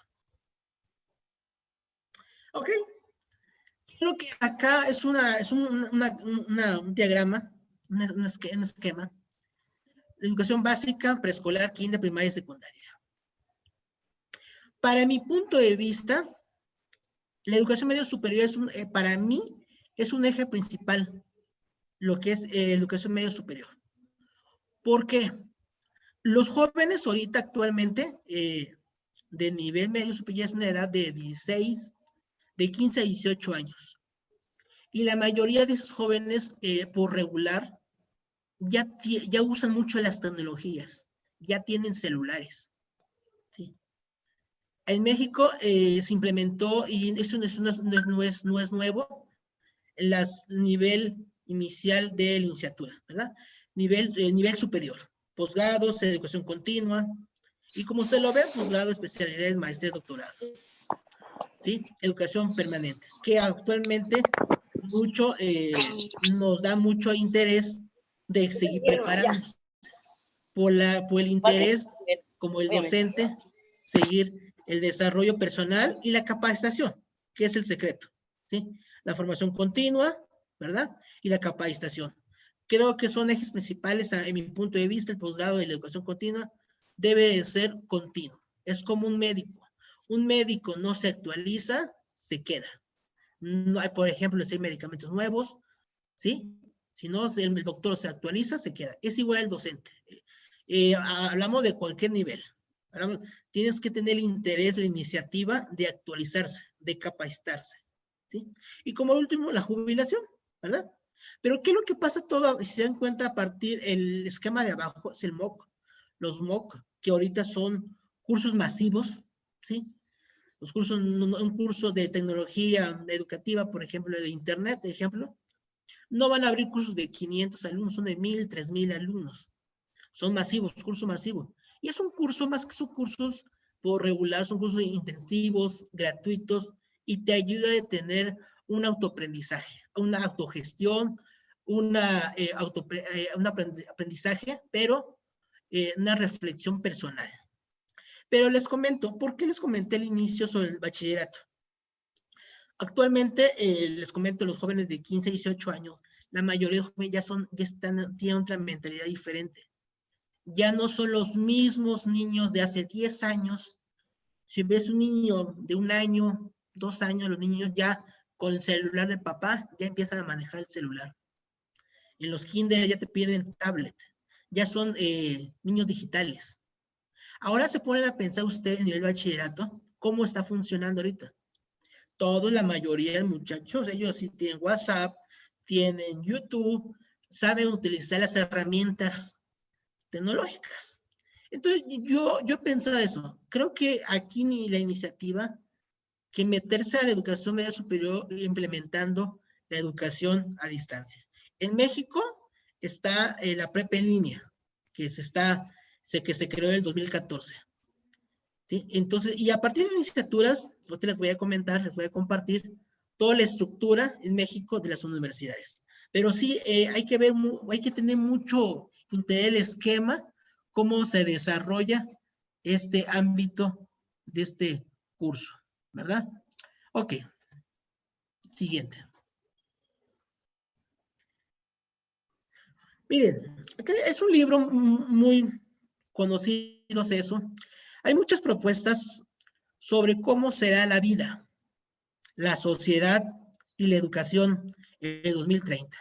Ok. Lo que acá es un diagrama, un esquema. La educación básica, preescolar, kinder, primaria y secundaria. Para mi punto de vista, la educación medio superior para mí es un eje principal, lo que es educación medio superior. ¿Por qué? Los jóvenes ahorita actualmente de nivel medio superior es una edad de 15 a 18 años. Y la mayoría de esos jóvenes por regular ya usan mucho las tecnologías, ya tienen celulares. ¿Sí? En México se implementó, y eso no es nuevo, nivel inicial de licenciatura, ¿verdad? Nivel superior, posgrados, educación continua, y como usted lo ve, posgrado, especialidades, maestría, doctorado. ¿Sí? Educación permanente, que actualmente nos da mucho interés de seguir preparándonos por el interés como el docente, seguir el desarrollo personal y la capacitación, que es el secreto, ¿sí? La formación continua, ¿verdad? Y la capacitación. Creo que son ejes principales, en mi punto de vista. El posgrado de la educación continua debe de ser continuo. Es como un médico. Un médico no se actualiza, se queda. No hay, por ejemplo, si hay medicamentos nuevos, ¿sí? Si no, el doctor se actualiza, se queda. Es igual el docente. Hablamos de cualquier nivel. Tienes que tener el interés, la iniciativa de actualizarse, de capacitarse, ¿sí? Y como último, la jubilación, ¿verdad? Pero ¿qué es lo que pasa todo? Si se dan cuenta, a partir el esquema de abajo es el MOOC. Los MOOC, que ahorita son cursos masivos, ¿sí? Los cursos, un curso de tecnología educativa, por ejemplo, de internet, de ejemplo, no van a abrir cursos de 500 alumnos, son de 1000, 3000 alumnos. Son masivos, cursos masivos. Y es un curso, más que son cursos por regular, son cursos intensivos, gratuitos, y te ayuda a tener un autoaprendizaje, una autogestión, un aprendizaje, pero una reflexión personal. Pero les comento, ¿por qué les comenté al inicio sobre el bachillerato? Actualmente, les comento, los jóvenes de 15 a 18 años, la mayoría de los jóvenes tienen otra mentalidad diferente. Ya no son los mismos niños de hace 10 años. Si ves un niño de 1 año, 2 años, los niños ya con el celular de papá, ya empiezan a manejar el celular. En los kinder ya te piden tablet. Ya son niños digitales. Ahora se ponen a pensar usted en el bachillerato, ¿cómo está funcionando ahorita? La mayoría de muchachos, ellos sí tienen WhatsApp, tienen YouTube, saben utilizar las herramientas tecnológicas. Entonces, yo pensaba eso. Creo que aquí ni la iniciativa que meterse a la educación media superior implementando la educación a distancia. En México está la prepa en línea, que se creó en el 2014. ¿Sí? Entonces, y a partir de licenciaturas, les voy a comentar, les voy a compartir toda la estructura en México de las universidades. Pero sí, hay que tener mucho interés en el esquema, cómo se desarrolla este ámbito de este curso, ¿verdad? Ok. Siguiente. Miren, es un libro muy conocido, es eso. Hay muchas propuestas sobre cómo será la vida, la sociedad y la educación en 2030.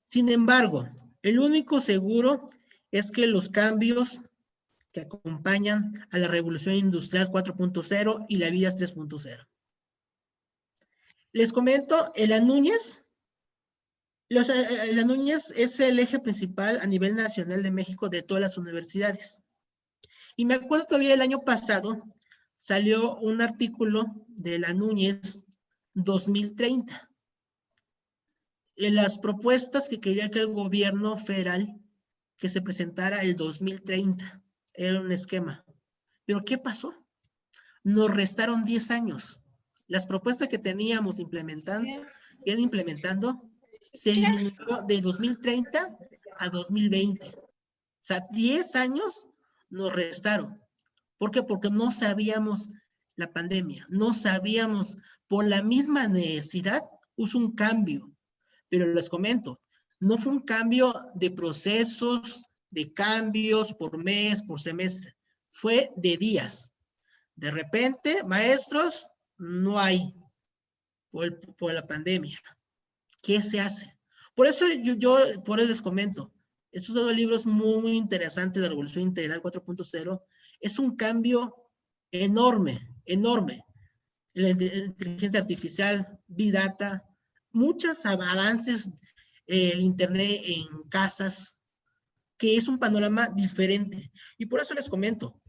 Sin embargo, el único seguro es que los cambios que acompañan a la revolución industrial 4.0 y la vida 3.0. Les comento, la Núñez es el eje principal a nivel nacional de México de todas las universidades. Y me acuerdo todavía el año pasado salió un artículo de la Núñez 2030. En las propuestas que quería que el gobierno federal que se presentara el 2030. Era un esquema. ¿Pero qué pasó? Nos restaron 10 años. las propuestas que teníamos implementando, se disminuyó de 2030 a 2020. O sea, 10 años nos restaron. ¿Por qué? Porque no sabíamos la pandemia, no sabíamos, por la misma necesidad, hubo un cambio. Pero les comento, no fue un cambio de procesos, de cambios por mes, por semestre. Fue de días. De repente, maestros, no hay por la pandemia. ¿Qué se hace? Por eso por eso les comento, estos dos libros muy interesantes, La Revolución Integral 4.0, es un cambio enorme, enorme. La inteligencia artificial, Big Data, muchos avances, el Internet en casas, que es un panorama diferente. Y por eso les comento,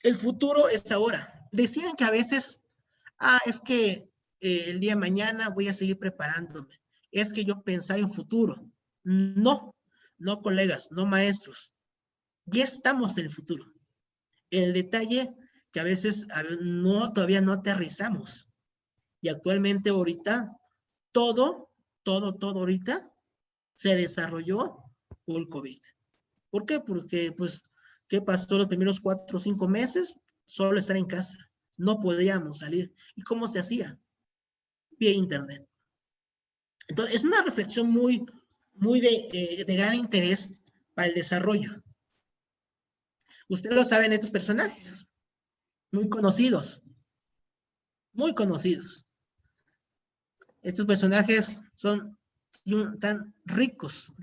el futuro es ahora. Decían que a veces, es que el día de mañana voy a seguir preparándome. Es que yo pensaba en futuro. No, no colegas, no maestros. Ya estamos en el futuro. El detalle que a veces todavía no aterrizamos. Y actualmente ahorita, todo ahorita se desarrolló por el COVID. ¿Por qué? Porque, pues, ¿qué pasó los primeros 4 o 5 meses? Solo estar en casa. No podíamos salir. ¿Y cómo se hacía? Vía internet. Entonces, es una reflexión muy de gran interés para el desarrollo. Ustedes lo saben, estos personajes, muy conocidos. Muy conocidos. Estos personajes son tan ricos.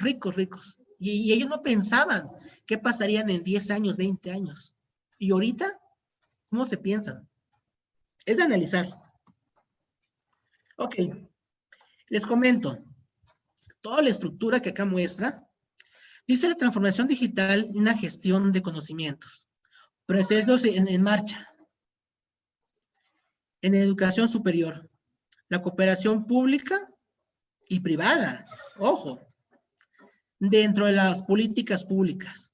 Y ellos no pensaban qué pasarían en 10 años, 20 años. Y ahorita, ¿cómo se piensan? Es de analizar. Ok, les comento. Toda la estructura que acá muestra, dice la transformación digital, una gestión de conocimientos. Procesos en marcha. En educación superior, la cooperación pública y privada. Ojo. Dentro de las políticas públicas.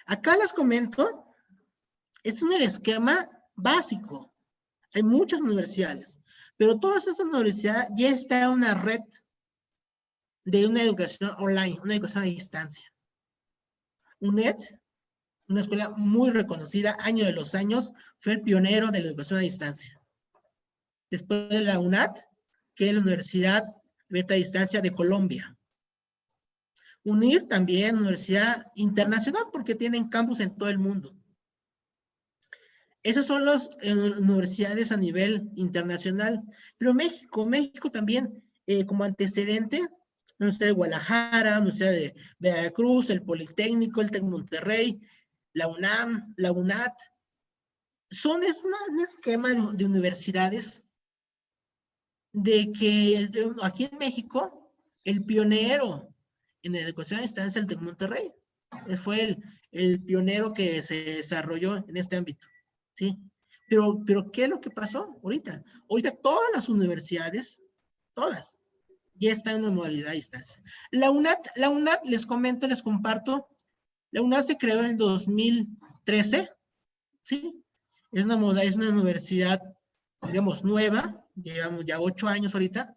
Acá les comento, es un esquema básico. Hay muchas universidades, pero todas esas universidades ya está en una red de una educación online, una educación a distancia. UNED, una escuela muy reconocida, año de los años, fue el pionero de la educación a distancia. Después de la UNAD, que es la Universidad Abierta a Distancia de Colombia. UNIR también, universidad internacional, porque tienen campus en todo el mundo. Esas son las universidades a nivel internacional. Pero México también, como antecedente, la Universidad de Guadalajara, la Universidad de Veracruz, el Politécnico, el TEC Monterrey, la UNAM, la UNAD. Es un esquema de universidades de que aquí en México, el pionero en educación a distancia, el TEC Monterrey. Fue el pionero que se desarrolló en este ámbito, ¿sí? Pero ¿qué es lo que pasó ahorita? Ahorita todas las universidades, todas, ya están en una modalidad a distancia. La UNAD, les comento, les comparto, la UNAD se creó en el 2013, ¿sí? Es una universidad, digamos, nueva, llevamos ya 8 años ahorita,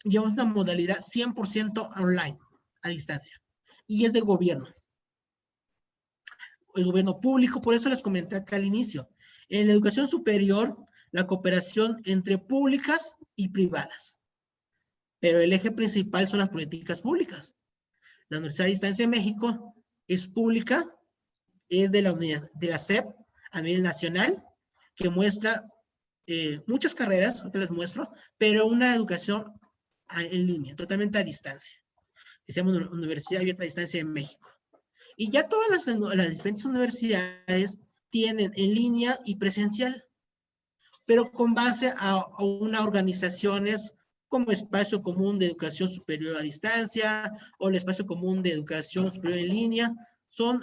llevamos una modalidad 100% online, a distancia, y es de gobierno. El gobierno público, por eso les comenté acá al inicio. En la educación superior, la cooperación entre públicas y privadas. Pero el eje principal son las políticas públicas. La Universidad de Distancia de México es pública, es de la SEP a nivel nacional, que muestra muchas carreras, ahorita les muestro, pero una educación en línea, totalmente a distancia. Que se llama Universidad Abierta a Distancia de México. Y ya todas las diferentes universidades tienen en línea y presencial, pero con base a unas organizaciones como Espacio Común de Educación Superior a Distancia o el Espacio Común de Educación Superior en Línea. Son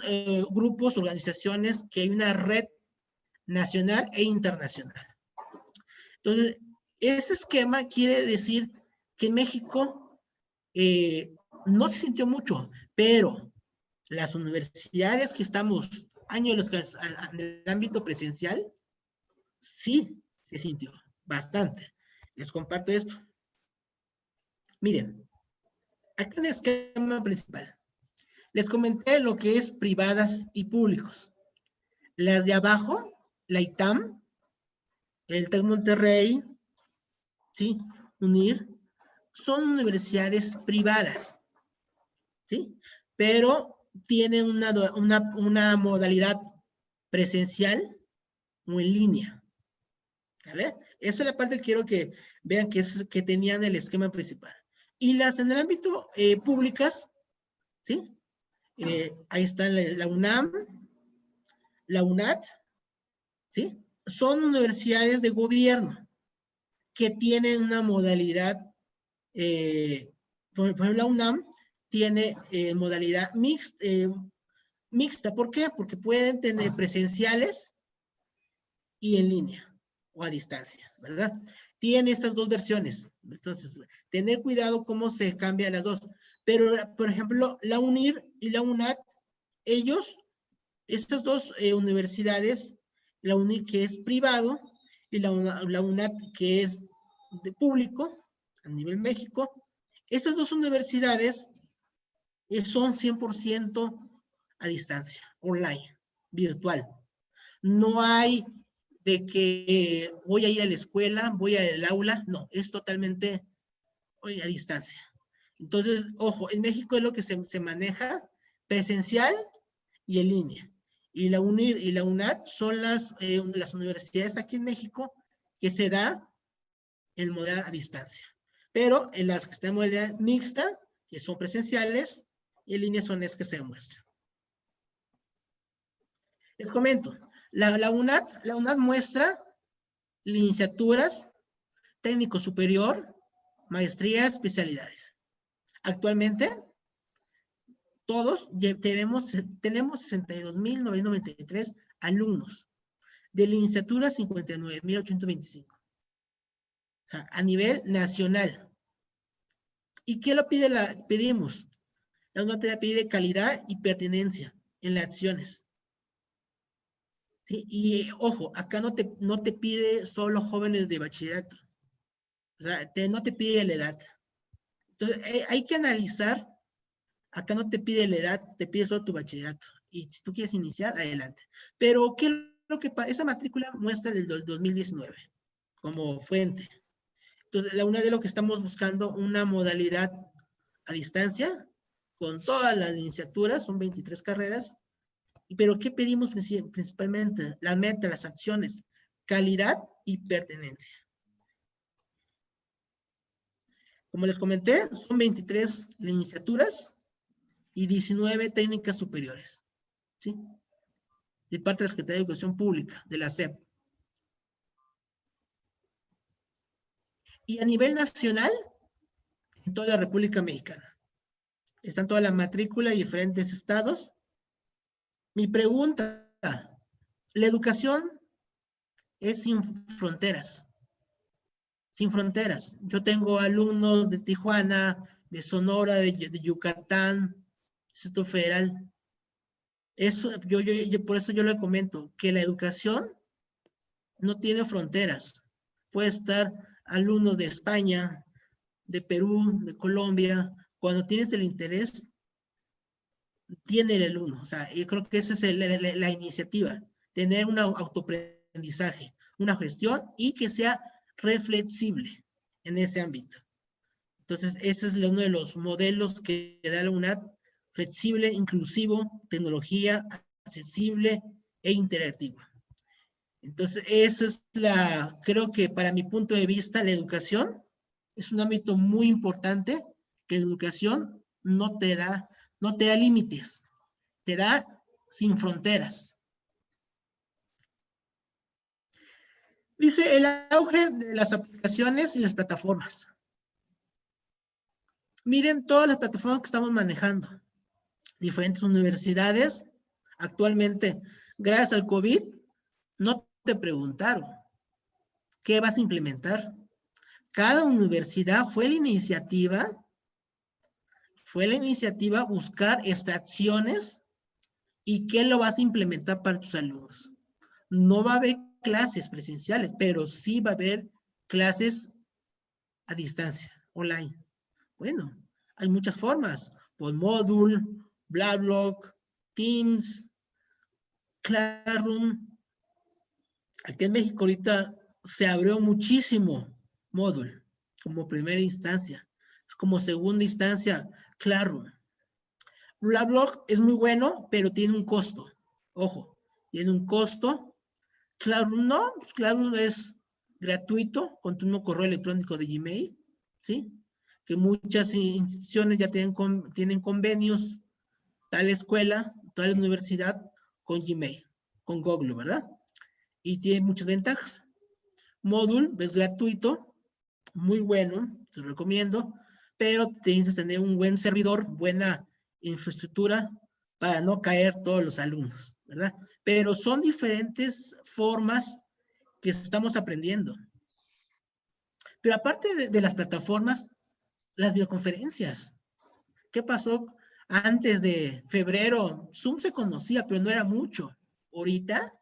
grupos, organizaciones que hay una red nacional e internacional. Entonces, ese esquema quiere decir que en México no se sintió mucho, pero las universidades que estamos en el ámbito presencial, sí se sintió bastante. Les comparto esto. Miren, acá en el esquema principal, les comenté lo que es privadas y públicos. Las de abajo, la ITAM, el TEC Monterrey, ¿sí? UNIR, son universidades privadas, ¿sí? Pero tienen una modalidad presencial o en línea, ¿vale? Esa es la parte que quiero que vean que tenían el esquema principal. Y las en el ámbito públicas, ¿sí? Ahí está la UNAM, la UNAT, ¿sí? Son universidades de gobierno que tienen una modalidad, por ejemplo, la UNAM tiene modalidad mixta. ¿Por qué? Porque pueden tener presenciales y en línea o a distancia, ¿verdad? Tiene estas dos versiones. Entonces, tener cuidado cómo se cambian las dos. Pero, por ejemplo, la UNIR y la UNAT, estas dos universidades, la UNIR que es privado y la UNAT que es de público a nivel México, esas dos universidades son 100% a distancia, online, virtual. No hay de que voy a ir a la escuela, voy al aula, no, es totalmente a distancia. Entonces, ojo, en México es lo que se maneja presencial y en línea. Y la UNIR y la UNAT son las universidades aquí en México que se da el modelo a distancia. Pero en las que están en modalidad mixta, que son presenciales, y en línea son las que se demuestran. Les comento, la UNAT muestra licenciaturas, técnico superior, maestría, especialidades. Actualmente, todos tenemos 62,993 alumnos. De licenciatura, 59,825. O sea, a nivel nacional. ¿Y qué lo pedimos? La UNAT pide calidad y pertinencia en las acciones. ¿Sí? Y ojo, acá no te pide solo jóvenes de bachillerato. O sea, no te pide la edad. Entonces, hay que analizar. Acá no te pide la edad, te pide solo tu bachillerato. Y si tú quieres iniciar, adelante. Pero, ¿qué es lo que pasa? Esa matrícula muestra del 2019 como fuente. Entonces, la UNAD de lo que estamos buscando, una modalidad a distancia, con todas las licenciaturas, son 23 carreras. Pero, ¿qué pedimos principalmente? Las metas, las acciones, calidad y pertenencia. Como les comenté, son 23 licenciaturas y 19 técnicas superiores, ¿sí? De parte de la Secretaría de Educación Pública, de la SEP. Y a nivel nacional, en toda la República Mexicana. Están toda la matrícula y diferentes estados. Mi pregunta, ¿la educación es sin fronteras? Sin fronteras. Yo tengo alumnos de Tijuana, de Sonora, de Yucatán, Instituto Federal. Eso, por eso yo le comento que la educación no tiene fronteras. Puede estar alumnos de España, de Perú, de Colombia. Cuando tienes el interés, tiene el alumno. O sea, yo creo que esa es la iniciativa. Tener un autoaprendizaje, una gestión y que sea reflexible en ese ámbito. Entonces, ese es uno de los modelos que da la UNAD, flexible, inclusivo, tecnología, accesible e interactiva. Entonces, eso es creo que para mi punto de vista, la educación es un ámbito muy importante, que la educación no te da límites, te da sin fronteras. Dice el auge de las aplicaciones y las plataformas. Miren todas las plataformas que estamos manejando. Diferentes universidades, actualmente, gracias al COVID, no te preguntaron, ¿qué vas a implementar? Cada universidad fue la iniciativa buscar extracciones y qué lo vas a implementar para tus alumnos. No va a haber clases presenciales, pero sí va a haber clases a distancia, online. Bueno, hay muchas formas, por Moodle, Blackboard, Teams, Classroom. Aquí en México ahorita se abrió muchísimo Moodle como primera instancia. Como segunda instancia, Classroom. Blackboard es muy bueno, pero tiene un costo. Ojo, tiene un costo. Classroom no, Classroom es gratuito con tu mismo correo electrónico de Gmail, ¿sí? Que muchas instituciones ya tienen convenios, tal escuela, tal universidad, con Gmail, con Google, ¿verdad? Y tiene muchas ventajas. Moodle es gratuito, muy bueno, te lo recomiendo, pero tienes que tener un buen servidor, buena infraestructura para no caer todos los alumnos, ¿verdad? Pero son diferentes formas que estamos aprendiendo. Pero aparte de las plataformas, las videoconferencias. ¿Qué pasó antes de febrero? Zoom se conocía, pero no era mucho. Ahorita,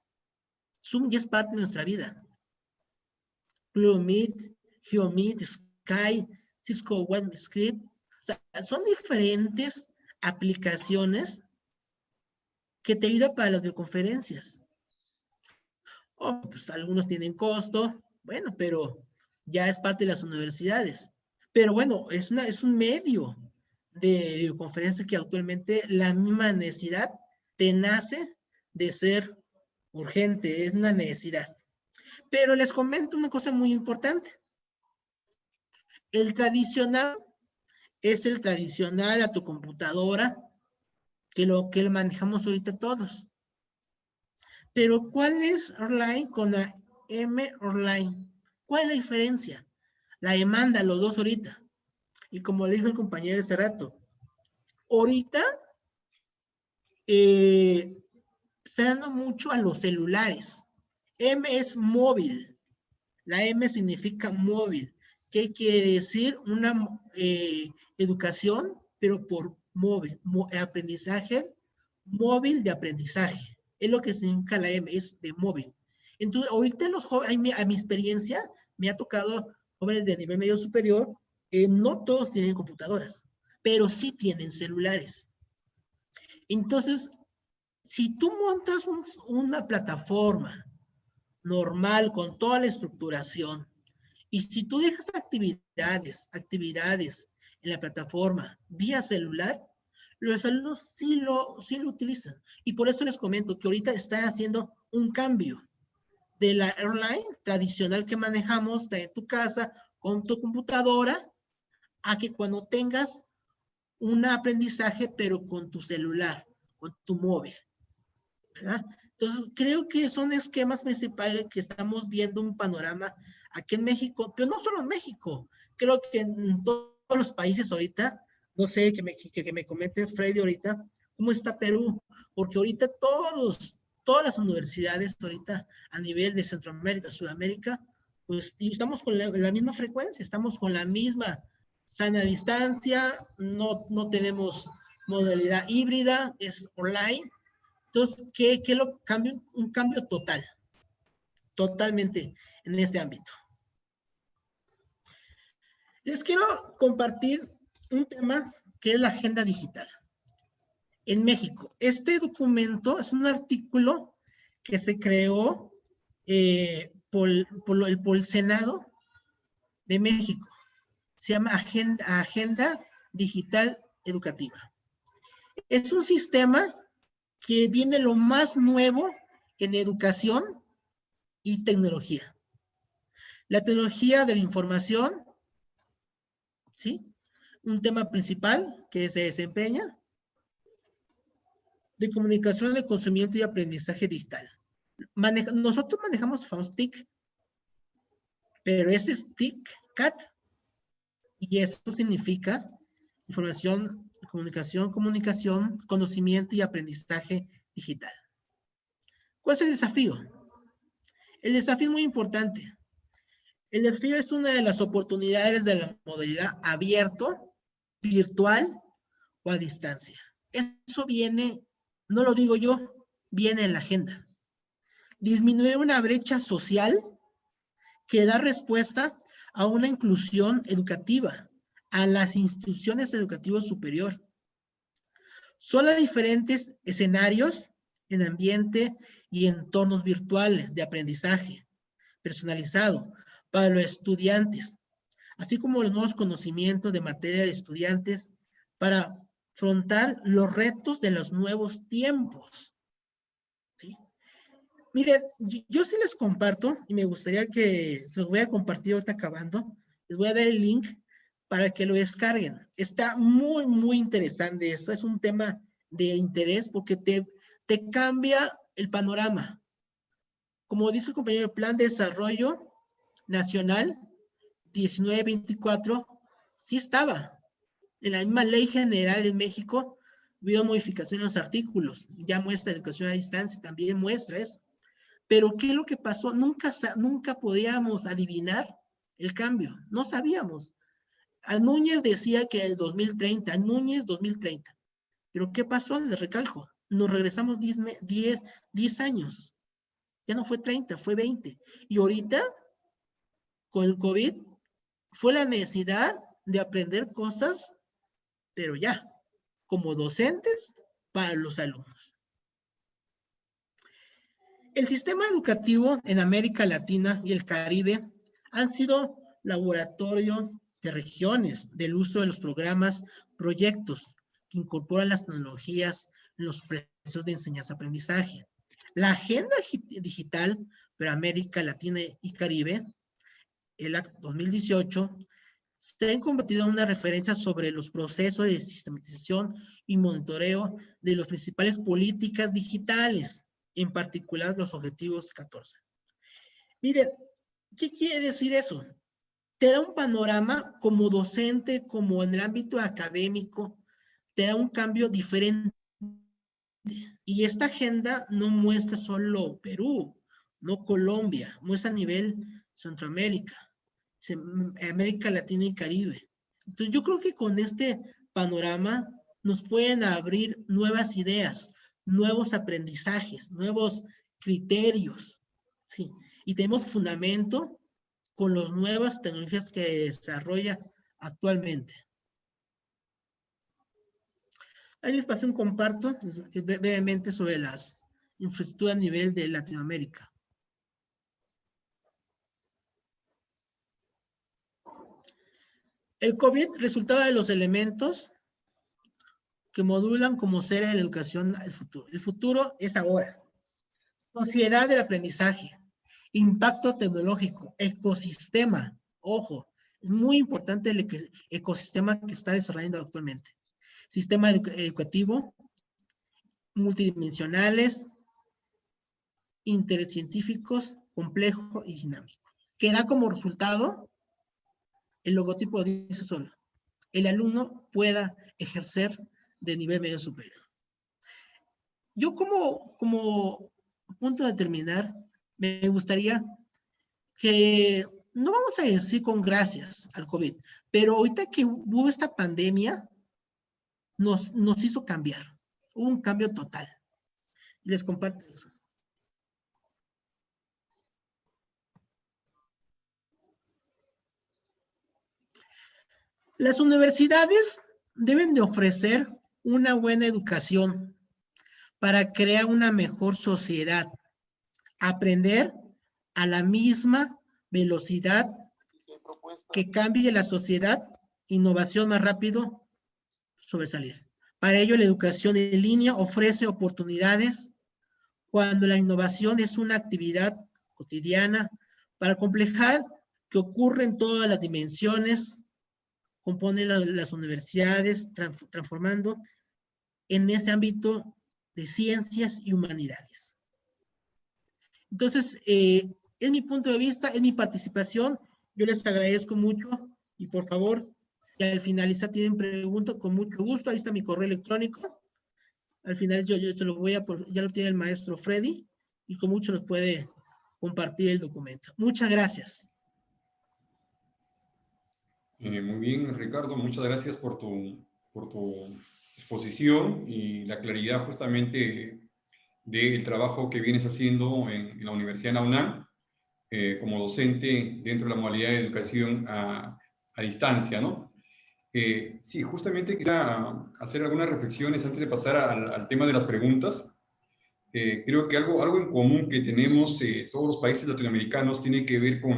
Zoom ya es parte de nuestra vida. Google Meet, GeoMeet, Skype, Cisco Web Script. O sea, son diferentes aplicaciones que te ayudan para las videoconferencias. Oh, pues algunos tienen costo, bueno, pero ya es parte de las universidades. Pero bueno, es un medio de videoconferencia que actualmente la misma necesidad te nace de ser urgente, es una necesidad. Pero les comento una cosa muy importante. El tradicional es el tradicional a tu computadora, que lo manejamos ahorita todos. Pero ¿cuál es online con la M online? ¿Cuál es la diferencia? La demanda, los dos ahorita. Y como le dijo el compañero hace rato, ahorita está dando mucho a los celulares. M es móvil. La M significa móvil. ¿Qué quiere decir? Una educación, pero por móvil. Aprendizaje móvil de aprendizaje. Es lo que significa la M, es de móvil. Entonces, ahorita los jóvenes, a mi experiencia, me ha tocado jóvenes de nivel medio superior, no todos tienen computadoras, pero sí tienen celulares. Entonces, si tú montas una plataforma normal con toda la estructuración, y si tú dejas actividades en la plataforma vía celular, los alumnos sí lo utilizan. Y por eso les comento que ahorita están haciendo un cambio de la online tradicional que manejamos de tu casa con tu computadora a que cuando tengas un aprendizaje pero con tu celular, con tu móvil, ¿verdad? Entonces, creo que son esquemas principales que estamos viendo un panorama aquí en México, pero no solo en México, creo que en todos los países ahorita, no sé, que me comente Freddy ahorita, ¿cómo está Perú? Porque ahorita todas las universidades ahorita a nivel de Centroamérica, Sudamérica, pues estamos con la misma frecuencia, estamos con la misma sana distancia, no tenemos modalidad híbrida, es online. Entonces, ¿qué lo cambio? Un cambio total, totalmente en este ámbito. Les quiero compartir un tema que es la agenda digital en México. Este documento es un artículo que se creó por el Senado de México. Se llama Agenda Digital Educativa. Es un sistema que viene lo más nuevo en educación y tecnología. La tecnología de la información, ¿sí? Un tema principal que se desempeña de comunicación, de consumidor y aprendizaje digital. Nosotros manejamos FAUSTIC, pero ese es TIC-CAT, y eso significa información, comunicación, conocimiento y aprendizaje digital. ¿Cuál es el desafío? El desafío es muy importante. El desafío es una de las oportunidades de la modalidad abierto, virtual o a distancia. Eso viene, no lo digo yo, viene en la agenda. disminuir una brecha social que da respuesta a una inclusión educativa, a las instituciones educativas superiores. Son los diferentes escenarios en ambiente y entornos virtuales de aprendizaje personalizado para los estudiantes, así como los nuevos conocimientos de materia de estudiantes para afrontar los retos de los nuevos tiempos. ¿Sí? Miren, yo sí les comparto y me gustaría que se los voy a compartir ahorita acabando. Les voy a dar el link para que lo descarguen. Está muy, muy interesante esto. Es un tema de interés porque te cambia el panorama. Como dice el compañero, el Plan de Desarrollo Nacional 1924 sí estaba. En la misma Ley General en México hubo modificaciones en los artículos. Ya muestra educación a distancia, también muestra eso. Pero ¿qué es lo que pasó? Nunca podíamos adivinar el cambio. No sabíamos. A Núñez decía que el 2030, Núñez 2030. Pero ¿qué pasó? Les recalco. Nos regresamos 10 años. Ya no fue 30, fue 20. Y ahorita, con el COVID, fue la necesidad de aprender cosas, pero ya, como docentes para los alumnos. El sistema educativo en América Latina y el Caribe han sido laboratorio de regiones del uso de los programas, proyectos que incorporan las tecnologías en los procesos de enseñanza-aprendizaje. La agenda digital para América Latina y Caribe, el 2018, se han convertido en una referencia sobre los procesos de sistematización y monitoreo de las principales políticas digitales, en particular los objetivos 14. Miren, ¿qué quiere decir eso? Te da un panorama como docente, como en el ámbito académico, te da un cambio diferente. Y esta agenda no muestra solo Perú, no Colombia, muestra a nivel Centroamérica, América Latina y Caribe. Entonces yo creo que con este panorama nos pueden abrir nuevas ideas, nuevos aprendizajes, nuevos criterios, ¿sí? Y tenemos fundamento con las nuevas tecnologías que desarrolla actualmente. Ahí les pasé un comparto brevemente sobre las infraestructuras a nivel de Latinoamérica. El COVID, resultado de los elementos que modulan como ser la educación al futuro. El futuro es ahora. Sociedad del aprendizaje, impacto tecnológico, ecosistema. Ojo, es muy importante el ecosistema que está desarrollando actualmente. Sistema educativo, multidimensionales, intercientíficos, complejo y dinámico. Que da como resultado, el logotipo dice solo, el alumno pueda ejercer de nivel medio superior. Yo como punto de terminar, me gustaría que no vamos a decir con gracias al COVID, pero ahorita que hubo esta pandemia, nos hizo cambiar, hubo un cambio total. Les comparto eso. Las universidades deben de ofrecer una buena educación para crear una mejor sociedad, aprender a la misma velocidad que cambie la sociedad, innovación más rápido, sobresalir. Para ello, la educación en línea ofrece oportunidades cuando la innovación es una actividad cotidiana para complejar que ocurre en todas las dimensiones, compone las universidades, transformando en ese ámbito de ciencias y humanidades. Entonces, es mi punto de vista, es mi participación. Yo les agradezco mucho y por favor, si al finalizar tienen preguntas, con mucho gusto, ahí está mi correo electrónico. Al final yo se lo voy a, ya lo tiene el maestro Freddy y con mucho nos puede compartir el documento. Muchas gracias. Muy bien, Ricardo, muchas gracias por tu exposición y la claridad justamente del trabajo que vienes haciendo en la Universidad de la UNAM como docente dentro de la modalidad de educación a distancia, ¿no? Sí, justamente quisiera hacer algunas reflexiones antes de pasar al tema de las preguntas. Creo que algo en común que tenemos todos los países latinoamericanos tiene que ver con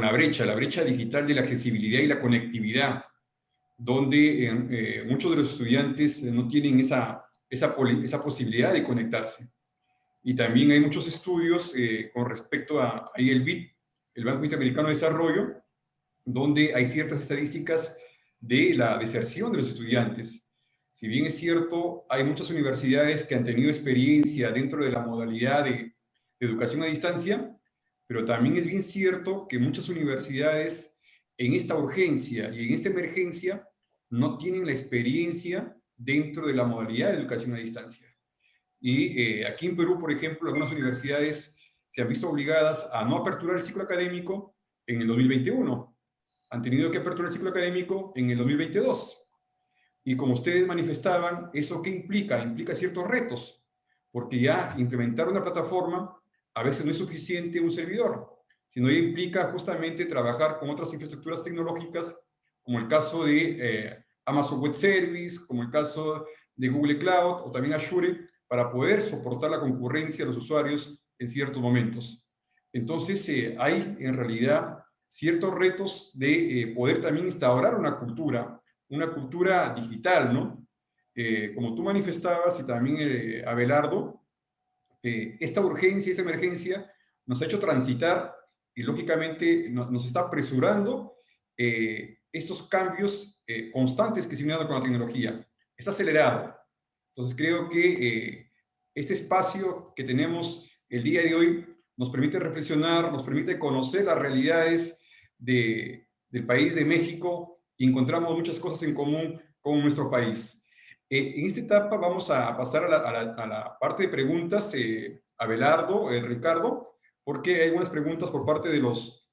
la brecha digital de la accesibilidad y la conectividad, donde muchos de los estudiantes no tienen esa posibilidad de conectarse. Y también hay muchos estudios con respecto a el BID, el Banco Interamericano de Desarrollo, donde hay ciertas estadísticas de la deserción de los estudiantes. Si bien es cierto, hay muchas universidades que han tenido experiencia dentro de la modalidad de educación a distancia, pero también es bien cierto que muchas universidades en esta urgencia y en esta emergencia no tienen la experiencia dentro de la modalidad de educación a distancia. Y aquí en Perú, por ejemplo, algunas universidades se han visto obligadas a no aperturar el ciclo académico en el 2021. Han tenido que aperturar el ciclo académico en el 2022. Y como ustedes manifestaban, ¿eso qué implica? Implica ciertos retos, porque ya implementar una plataforma a veces no es suficiente un servidor, sino ya implica justamente trabajar con otras infraestructuras tecnológicas, como el caso de Amazon Web Service, como el caso de Google Cloud o también Azure, para poder soportar la concurrencia de los usuarios en ciertos momentos. Entonces, hay en realidad ciertos retos de poder también instaurar una cultura digital, ¿no? Como tú manifestabas y también Abelardo, esta urgencia, esta emergencia nos ha hecho transitar y lógicamente nos está apresurando estos cambios constantes que se vienen dando con la tecnología. Está acelerado. Entonces creo que este espacio que tenemos el día de hoy nos permite reflexionar, nos permite conocer las realidades del país de México y encontramos muchas cosas en común con nuestro país. En esta etapa vamos a pasar a la parte de preguntas, Abelardo, Ricardo, porque hay algunas preguntas por parte de los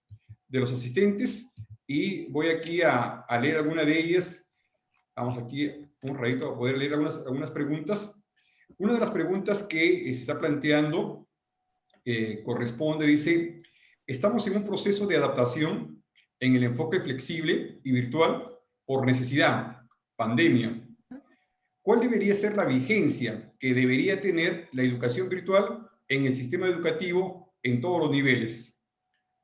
asistentes y voy aquí a leer alguna de ellas. Vamos aquí un ratito a poder leer algunas preguntas. Una de las preguntas que se está planteando corresponde, dice, estamos en un proceso de adaptación en el enfoque flexible y virtual por necesidad, pandemia. ¿Cuál debería ser la vigencia que debería tener la educación virtual en el sistema educativo en todos los niveles?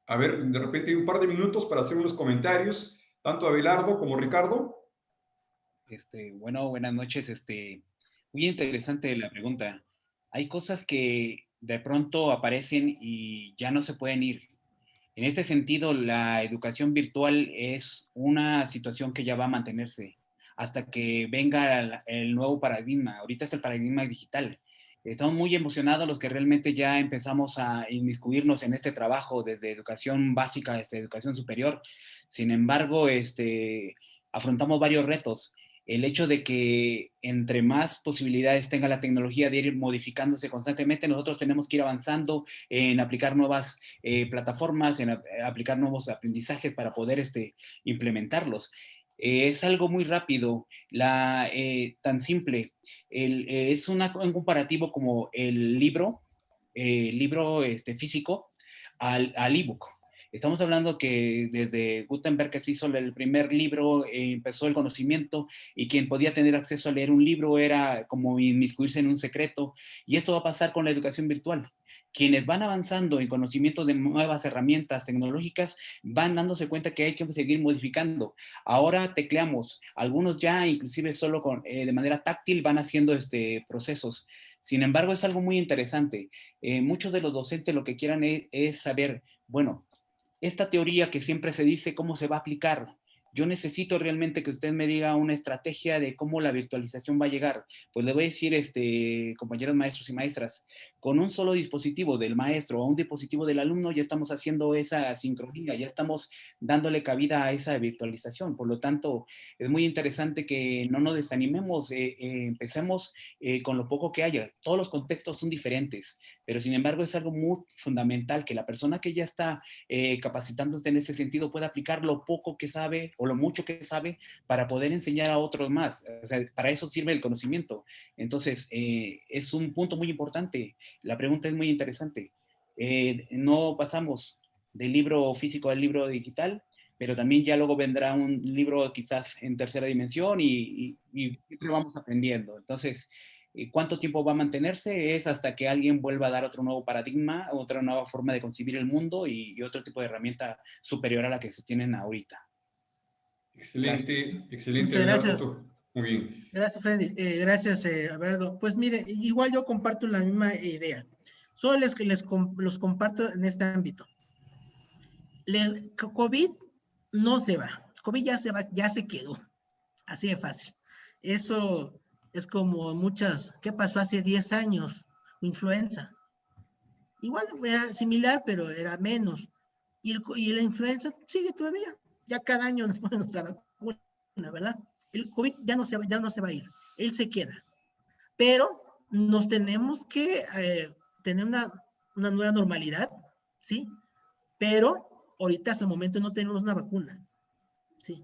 A ver, de repente hay un par de minutos para hacer unos comentarios, tanto Abelardo como Ricardo. Bueno, buenas noches. Muy interesante la pregunta. Hay cosas que de pronto aparecen y ya no se pueden ir. En este sentido, la educación virtual es una situación que ya va a mantenerse hasta que venga el nuevo paradigma. Ahorita es el paradigma digital. Estamos muy emocionados los que realmente ya empezamos a inmiscuirnos en este trabajo desde educación básica hasta educación superior. Sin embargo, afrontamos varios retos. El hecho de que entre más posibilidades tenga la tecnología de ir modificándose constantemente, nosotros tenemos que ir avanzando en aplicar nuevas plataformas, en aplicar nuevos aprendizajes para poder implementarlos. Es algo muy rápido, tan simple. Es un comparativo como el libro físico al ebook. Estamos hablando que desde Gutenberg, que se hizo el primer libro, empezó el conocimiento, y quien podía tener acceso a leer un libro era como inmiscuirse en un secreto, y esto va a pasar con la educación virtual. Quienes van avanzando en conocimiento de nuevas herramientas tecnológicas van dándose cuenta que hay que seguir modificando. Ahora tecleamos, algunos ya inclusive solo de manera táctil van haciendo procesos. Sin embargo, es algo muy interesante. Muchos de los docentes lo que quieran es saber, bueno, esta teoría que siempre se dice, ¿cómo se va a aplicar? Yo necesito realmente que usted me diga una estrategia de cómo la virtualización va a llegar. Pues le voy a decir, compañeros maestros y maestras, con un solo dispositivo del maestro o un dispositivo del alumno ya estamos haciendo esa sincronía, ya estamos dándole cabida a esa virtualización. Por lo tanto, es muy interesante que no nos desanimemos, empecemos con lo poco que haya. Todos los contextos son diferentes, pero sin embargo es algo muy fundamental que la persona que ya está capacitándose en ese sentido pueda aplicar lo poco que sabe o lo mucho que sabe para poder enseñar a otros más. O sea, para eso sirve el conocimiento. Entonces, es un punto muy importante. La pregunta es muy interesante. No pasamos del libro físico al libro digital, pero también ya luego vendrá un libro quizás en tercera dimensión y siempre vamos aprendiendo. Entonces, ¿cuánto tiempo va a mantenerse? Es hasta que alguien vuelva a dar otro nuevo paradigma, otra nueva forma de concebir el mundo y otro tipo de herramienta superior a la que se tienen ahorita. Excelente, Gracias. excelente, Muchas Abelardo. gracias. Muy bien. Gracias, Freddy. Gracias, Alberto. Pues mire, igual yo comparto la misma idea. Solo los comparto en este ámbito. COVID no se va. COVID ya se va, ya se quedó. Así de fácil. Eso es como muchas. ¿Qué pasó hace 10 años? Influenza. Igual era similar, pero era menos. Y la influenza sigue todavía. Ya cada año nos ponen nuestra vacuna, ¿verdad? El COVID ya no se va a ir. Él se queda. Pero nos tenemos que tener una nueva normalidad, ¿sí? Pero ahorita hasta el momento no tenemos una vacuna, ¿sí?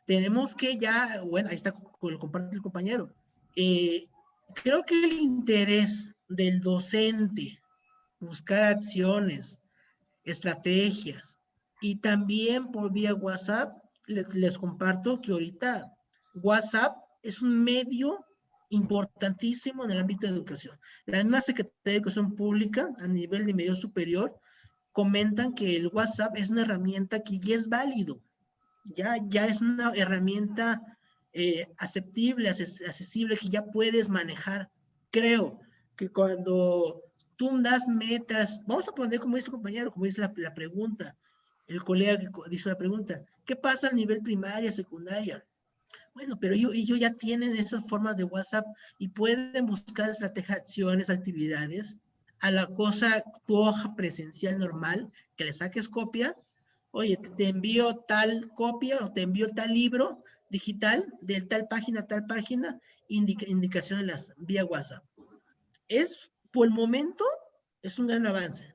Tenemos que ya, bueno, ahí está, lo comparte el compañero. Creo que el interés del docente, buscar acciones, estrategias, y también por vía WhatsApp, les comparto que ahorita WhatsApp es un medio importantísimo en el ámbito de educación. La misma Secretaría de Educación Pública a nivel de medio superior comentan que el WhatsApp es una herramienta que ya es válido, ya es una herramienta aceptable, accesible, que ya puedes manejar. Creo que cuando tú das metas, vamos a poner como dice el compañero, como dice la pregunta, el colega que dice la pregunta, ¿qué pasa a nivel primaria, secundaria? Bueno, pero ellos ya tienen esas formas de WhatsApp y pueden buscar estrategias, acciones, actividades, a la cosa, tu hoja presencial normal, que le saques copia. Oye, te envío tal copia o te envío tal libro digital de tal página a tal página, indicaciones vía WhatsApp. Por el momento, es un gran avance.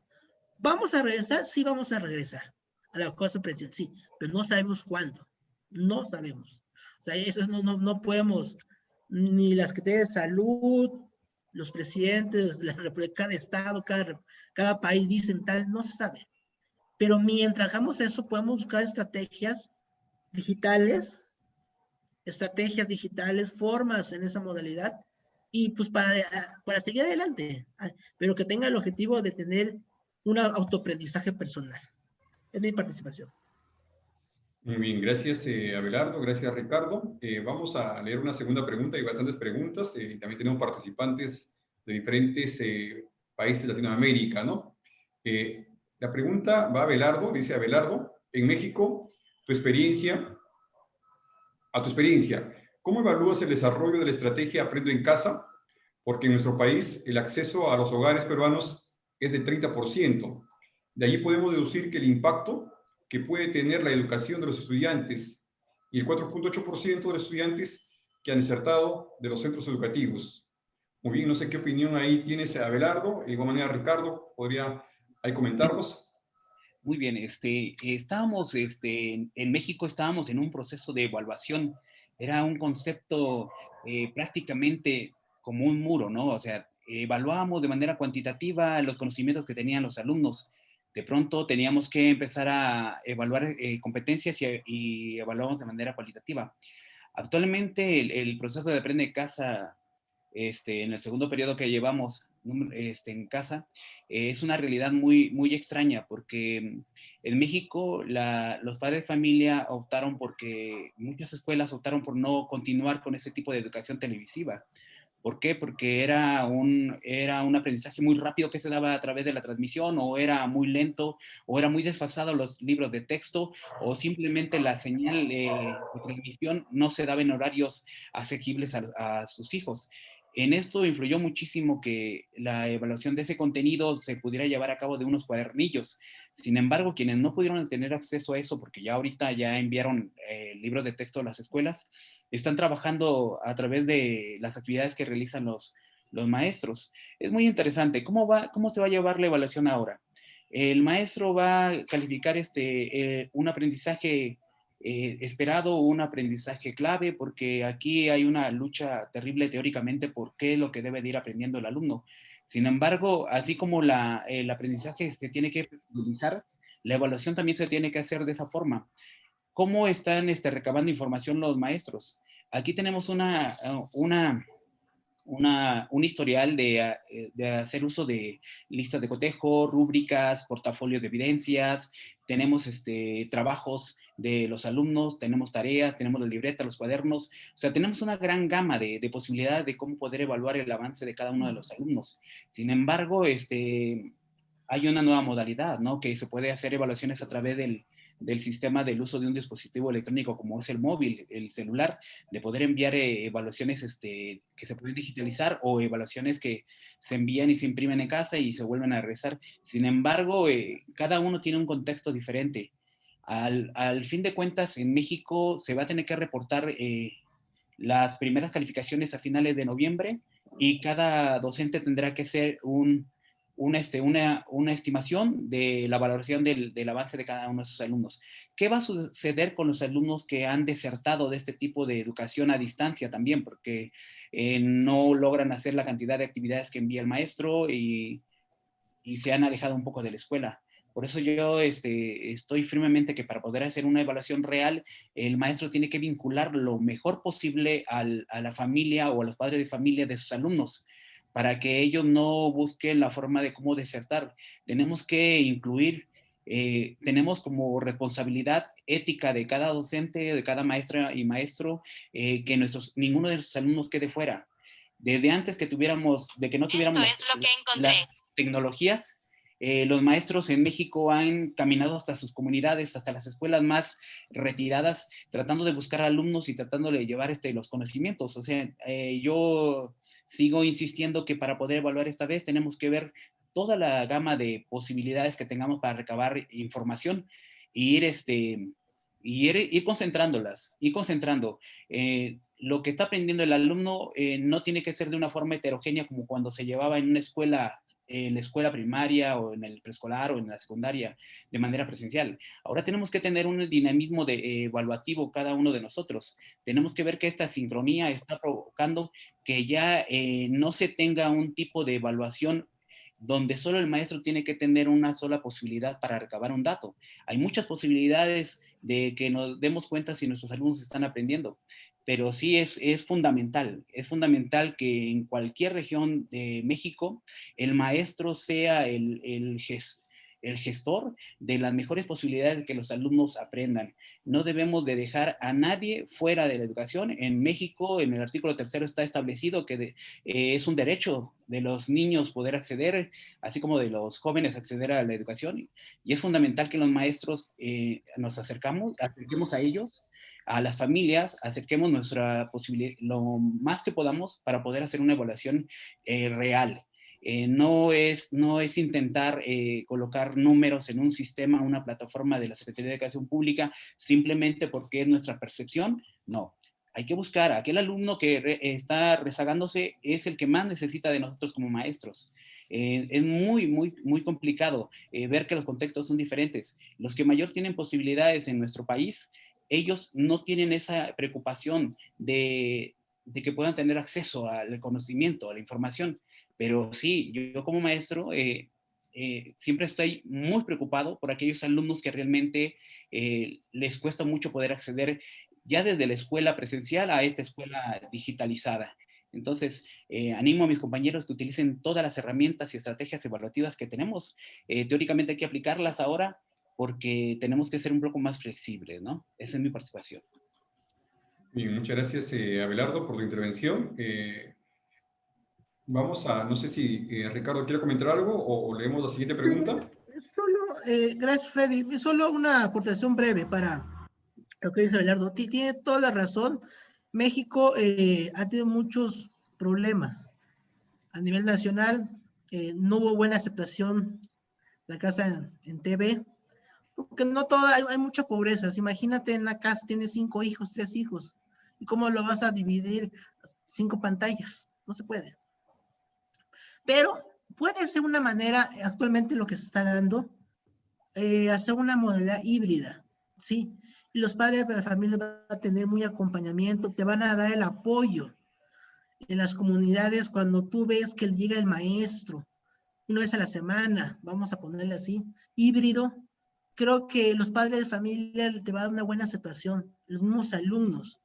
¿Vamos a regresar? Sí, vamos a regresar a la cosa presencial, sí, pero no sabemos cuándo. No sabemos. O sea, eso no podemos, ni las Secretarías de Salud, los presidentes, la República, cada estado, cada país dicen tal, no se sabe. Pero mientras hagamos eso, podemos buscar estrategias digitales, formas en esa modalidad, y pues para seguir adelante, pero que tenga el objetivo de tener un autoaprendizaje personal. Es mi participación. Muy bien, gracias Abelardo, gracias Ricardo. Vamos a leer una segunda pregunta, hay bastantes preguntas, también tenemos participantes de diferentes países de Latinoamérica, ¿no? La pregunta va a Abelardo, dice Abelardo, en México, a tu experiencia, ¿cómo evalúas el desarrollo de la estrategia Aprendo en Casa? Porque en nuestro país el acceso a los hogares peruanos es del 30%. De allí podemos deducir que el impacto que puede tener la educación de los estudiantes y el 4.8% de los estudiantes que han desertado de los centros educativos. Muy bien, no sé qué opinión ahí tienes, Abelardo. De igual manera, Ricardo, ¿podría ahí comentarnos? Muy bien, estábamos, en México estábamos en un proceso de evaluación. Era un concepto prácticamente como un muro, ¿no? O sea, evaluábamos de manera cuantitativa los conocimientos que tenían los alumnos. De pronto teníamos que empezar a evaluar competencias y evaluábamos de manera cualitativa. Actualmente el proceso de Aprende en Casa, en el segundo periodo que llevamos en casa, es una realidad muy, muy extraña porque en México los padres de familia optaron porque muchas escuelas optaron por no continuar con ese tipo de educación televisiva. ¿Por qué? Porque era un aprendizaje muy rápido que se daba a través de la transmisión, o era muy lento, o era muy desfasado los libros de texto, o simplemente la señal de transmisión no se daba en horarios asequibles a sus hijos. En esto influyó muchísimo que la evaluación de ese contenido se pudiera llevar a cabo de unos cuadernillos. Sin embargo, quienes no pudieron tener acceso a eso, porque ya ahorita ya enviaron libros de texto a las escuelas, están trabajando a través de las actividades que realizan los maestros. Es muy interesante. ¿Cómo se va a llevar la evaluación ahora? El maestro va a calificar un aprendizaje esperado, un aprendizaje clave, porque aquí hay una lucha terrible teóricamente por qué es lo que debe de ir aprendiendo el alumno. Sin embargo, así como el aprendizaje se tiene que utilizar, la evaluación también se tiene que hacer de esa forma. ¿Cómo están recabando información los maestros? Aquí tenemos un historial de hacer uso de listas de cotejo, rúbricas, portafolios de evidencias, tenemos trabajos de los alumnos, tenemos tareas, tenemos la libreta, los cuadernos, o sea, tenemos una gran gama de posibilidades de cómo poder evaluar el avance de cada uno de los alumnos. Sin embargo, hay una nueva modalidad, ¿no? Que se puede hacer evaluaciones a través del sistema del uso de un dispositivo electrónico como es el móvil, el celular, de poder enviar evaluaciones que se pueden digitalizar o evaluaciones que se envían y se imprimen en casa y se vuelven a regresar. Sin embargo, cada uno tiene un contexto diferente. Al fin de cuentas, en México se va a tener que reportar las primeras calificaciones a finales de noviembre y cada docente tendrá que hacer una estimación de la valoración del avance de cada uno de sus alumnos. ¿Qué va a suceder con los alumnos que han desertado de este tipo de educación a distancia también? Porque no logran hacer la cantidad de actividades que envía el maestro y se han alejado un poco de la escuela. Por eso yo estoy firmemente que para poder hacer una evaluación real, el maestro tiene que vincular lo mejor posible a la familia o a los padres de familia de sus alumnos, para que ellos no busquen la forma de cómo desertar. Tenemos que incluir, tenemos como responsabilidad ética de cada docente, de cada maestra y maestro, que ninguno de nuestros alumnos quede fuera. Desde antes que no tuviéramos las tecnologías, los maestros en México han caminado hasta sus comunidades, hasta las escuelas más retiradas, tratando de buscar alumnos y tratando de llevar los conocimientos. O sea, yo sigo insistiendo que para poder evaluar esta vez tenemos que ver toda la gama de posibilidades que tengamos para recabar información e ir concentrándolas, ir concentrando. Lo que está aprendiendo el alumno no tiene que ser de una forma heterogénea como cuando se llevaba en la escuela primaria o en el preescolar o en la secundaria de manera presencial. Ahora tenemos que tener un dinamismo evaluativo cada uno de nosotros. Tenemos que ver que esta sincronía está provocando que ya no se tenga un tipo de evaluación donde solo el maestro tiene que tener una sola posibilidad para recabar un dato. Hay muchas posibilidades de que nos demos cuenta si nuestros alumnos están aprendiendo, pero sí es fundamental que en cualquier región de México el maestro sea el gestor de las mejores posibilidades de que los alumnos aprendan. No debemos de dejar a nadie fuera de la educación. En México, en el artículo 3 está establecido que es un derecho de los niños poder acceder, así como de los jóvenes acceder a la educación. Y es fundamental que los maestros nos acerquemos a ellos, a las familias, acerquemos nuestra posibilidad lo más que podamos para poder hacer una evaluación real. No es intentar colocar números en un sistema, una plataforma de la Secretaría de Educación Pública, simplemente porque es nuestra percepción. No, hay que buscar a aquel alumno que está rezagándose, es el que más necesita de nosotros como maestros. Es muy, muy, muy complicado ver que los contextos son diferentes. Los que mayor tienen posibilidades en nuestro país, ellos no tienen esa preocupación de que puedan tener acceso al conocimiento, a la información. Pero sí, yo como maestro siempre estoy muy preocupado por aquellos alumnos que realmente les cuesta mucho poder acceder ya desde la escuela presencial a esta escuela digitalizada. Entonces, animo a mis compañeros que utilicen todas las herramientas y estrategias evaluativas que tenemos. Teóricamente hay que aplicarlas ahora porque tenemos que ser un poco más flexibles, ¿no? Esa es mi participación. Bien, muchas gracias, Abelardo, por tu intervención. Vamos a, no sé si Ricardo quiere comentar algo o leemos la siguiente pregunta. Gracias, Freddy. Solo una aportación breve para lo que dice Abelardo. Tiene toda la razón. México ha tenido muchos problemas. A nivel nacional, no hubo buena aceptación de la casa en TV, porque no todo, hay mucha pobreza. Imagínate, en la casa tienes 5 hijos, 3 hijos, ¿y cómo lo vas a dividir? 5 pantallas, no se puede. Pero puede ser una manera, actualmente lo que se está dando, hacer una modalidad híbrida, ¿sí? Y los padres de la familia van a tener muy acompañamiento, te van a dar el apoyo en las comunidades cuando tú ves que llega el maestro una vez a la semana, vamos a ponerle así, híbrido. Creo que los padres de familia te van a dar una buena aceptación, los mismos alumnos.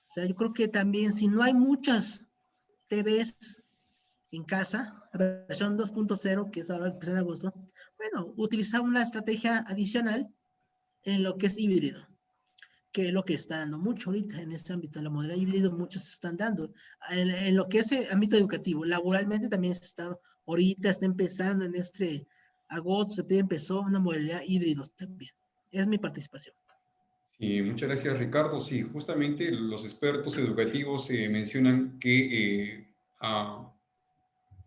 O sea, yo creo que también si no hay muchas TVs en casa, la versión 2.0, que es ahora que empezó en agosto, bueno, utilizar una estrategia adicional en lo que es híbrido, que es lo que está dando mucho ahorita en este ámbito, la modalidad híbrido, muchos se están dando. En lo que es el ámbito educativo, laboralmente también se está, ahorita está empezando en este agosto, septiembre empezó una modalidad híbrido también. Es mi participación. Sí, muchas gracias, Ricardo. Sí, justamente los expertos educativos mencionan que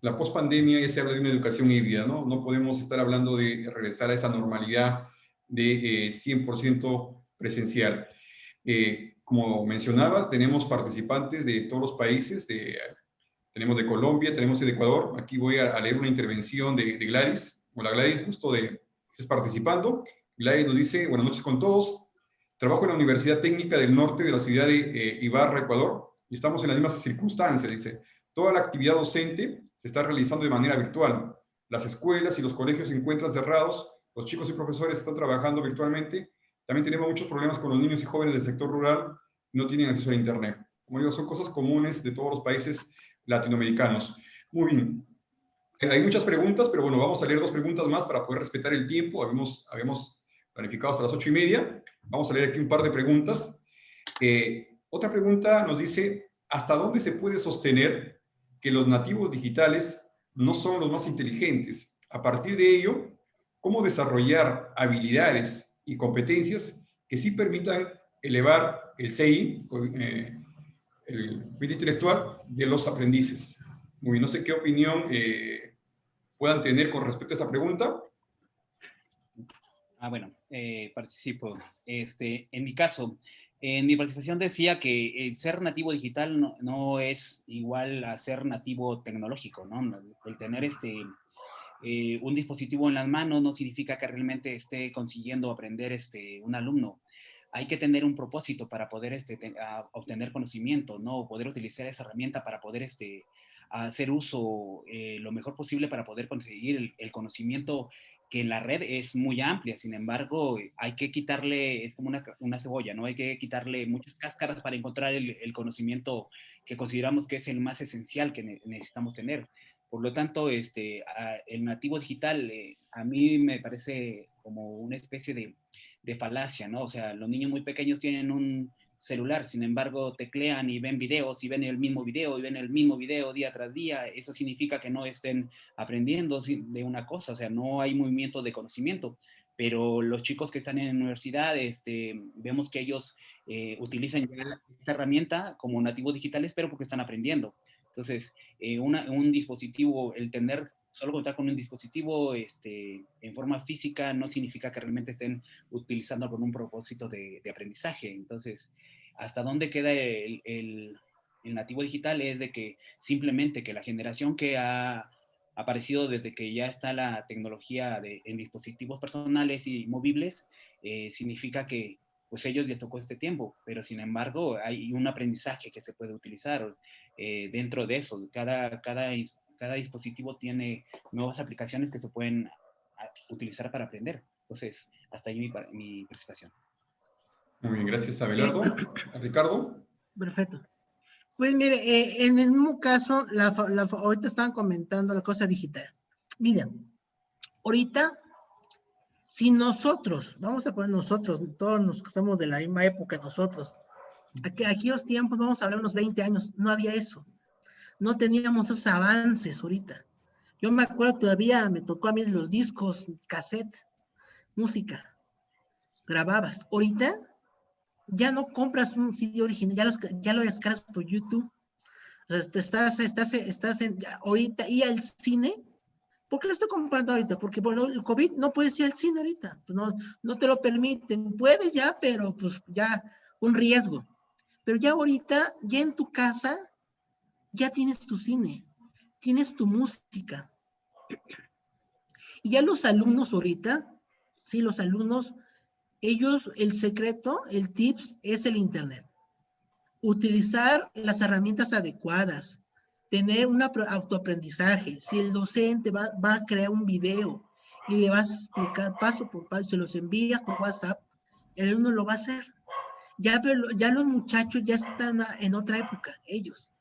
la pospandemia ya se habla de una educación híbrida, ¿no? No podemos estar hablando de regresar a esa normalidad de 100% presencial. Como mencionaba, tenemos participantes de todos los países, tenemos de Colombia, tenemos de Ecuador. Aquí voy a leer una intervención de Gladys. Hola Gladys, gusto de que estés participando. Gladys nos dice, buenas noches con todos. Trabajo en la Universidad Técnica del Norte de la ciudad de Ibarra, Ecuador, y estamos en las mismas circunstancias, dice. Toda la actividad docente se está realizando de manera virtual. Las escuelas y los colegios se encuentran cerrados, los chicos y profesores están trabajando virtualmente. También tenemos muchos problemas con los niños y jóvenes del sector rural, no tienen acceso a Internet. Como digo, son cosas comunes de todos los países latinoamericanos. Muy bien. Hay muchas preguntas, pero bueno, vamos a leer 2 preguntas más para poder respetar el tiempo. Habíamos planificado hasta las 8:30. Vamos a leer aquí un par de preguntas. Otra pregunta nos dice, ¿hasta dónde se puede sostener que los nativos digitales no son los más inteligentes? A partir de ello, ¿cómo desarrollar habilidades y competencias que sí permitan elevar el CI, el coeficiente intelectual de los aprendices? Muy bien, no sé qué opinión puedan tener con respecto a esta pregunta. Bueno, participo. En mi caso, en mi participación decía que el ser nativo digital no es igual a ser nativo tecnológico, ¿no? El tener un dispositivo en las manos no significa que realmente esté consiguiendo aprender un alumno. Hay que tener un propósito para poder obtener conocimiento, ¿no? Poder utilizar esa herramienta para poder hacer uso lo mejor posible para poder conseguir el conocimiento, que en la red es muy amplia. Sin embargo, hay que quitarle, es como una cebolla, ¿no? Hay que quitarle muchas cáscaras para encontrar el conocimiento que consideramos que es el más esencial que necesitamos tener. Por lo tanto, el nativo digital a mí me parece como una especie de falacia, ¿no? O sea, los niños muy pequeños tienen un celular, sin embargo, teclean y ven videos y ven el mismo video y ven el mismo video día tras día. Eso significa que no estén aprendiendo de una cosa, o sea, no hay movimiento de conocimiento. Pero los chicos que están en la universidad, vemos que ellos utilizan ya esta herramienta como nativos digitales, pero porque están aprendiendo. Entonces, un dispositivo, solo contar con un dispositivo en forma física no significa que realmente estén utilizando con un propósito de aprendizaje. Entonces, ¿hasta dónde queda el nativo digital? Es de que simplemente que la generación que ha aparecido desde que ya está la tecnología en dispositivos personales y movibles, significa que pues ellos les tocó este tiempo, pero sin embargo hay un aprendizaje que se puede utilizar dentro de eso. Cada dispositivo tiene nuevas aplicaciones que se pueden utilizar para aprender. Entonces, hasta ahí mi participación. Muy bien, gracias Abelardo. Ricardo. Perfecto. Pues mire, en el mismo caso, ahorita estaban comentando la cosa digital. Miren, ahorita, si nosotros, vamos a poner nosotros, todos nos que somos de la misma época, nosotros, aquellos tiempos, vamos a hablar unos 20 años, no había eso. No teníamos esos avances ahorita. Yo me acuerdo todavía, me tocó a mí los discos, cassette, música, grababas. Ahorita ya no compras un CD original, ya lo descargas por YouTube. sea, ahorita y al cine. ¿Por qué lo estoy comparando ahorita? Porque bueno, el COVID no puedes ir al cine ahorita, pues no te lo permiten. Puedes ya, pero pues ya un riesgo. Pero ya ahorita, ya en tu casa, ya tienes tu cine, tienes tu música. Y ya los alumnos ahorita, sí, los alumnos, ellos, el secreto, el tips es el internet. Utilizar las herramientas adecuadas, tener un autoaprendizaje. Si el docente va a crear un video y le vas a explicar paso por paso, se los envías por WhatsApp, el alumno lo va a hacer. Ya los muchachos ya están en otra época, ellos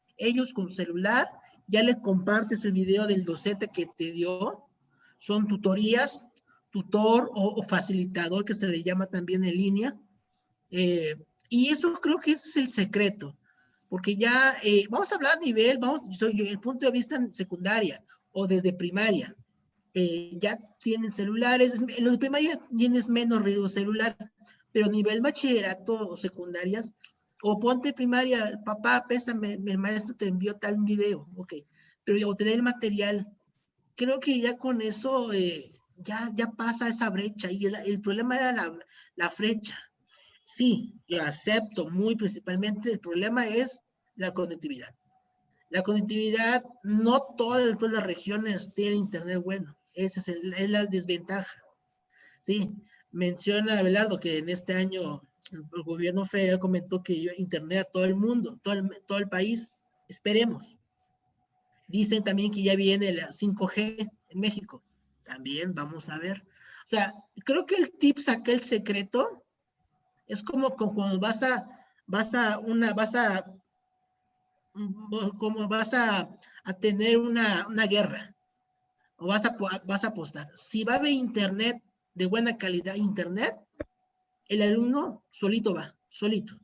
con celular, ya le compartes el video del docente que te dio, son tutorías, tutor o facilitador que se le llama también en línea, y eso creo que ese es el secreto, porque ya vamos a hablar a nivel, el punto de vista en secundaria o desde primaria, ya tienen celulares, en los de primaria tienes menos riesgo celular, pero a nivel bachillerato o secundarias, o ponte primaria, papá, pésame, el maestro te envió tal video, ok, pero obtener el material, creo que ya con eso ya pasa esa brecha, y el problema era la brecha. Sí, lo acepto muy principalmente, el problema es la conectividad. La conectividad, no todas las regiones tienen internet bueno, esa es la desventaja. Sí, menciona Abelardo que en este año el gobierno federal comentó que internet a todo el mundo, todo el país, esperemos. Dicen también que ya viene la 5G en México, también vamos a ver. O sea, creo que el tip saca el secreto, es como cuando vas a tener una guerra, o vas a apostar. Si va a haber internet de buena calidad, internet, el alumno solito va, solito.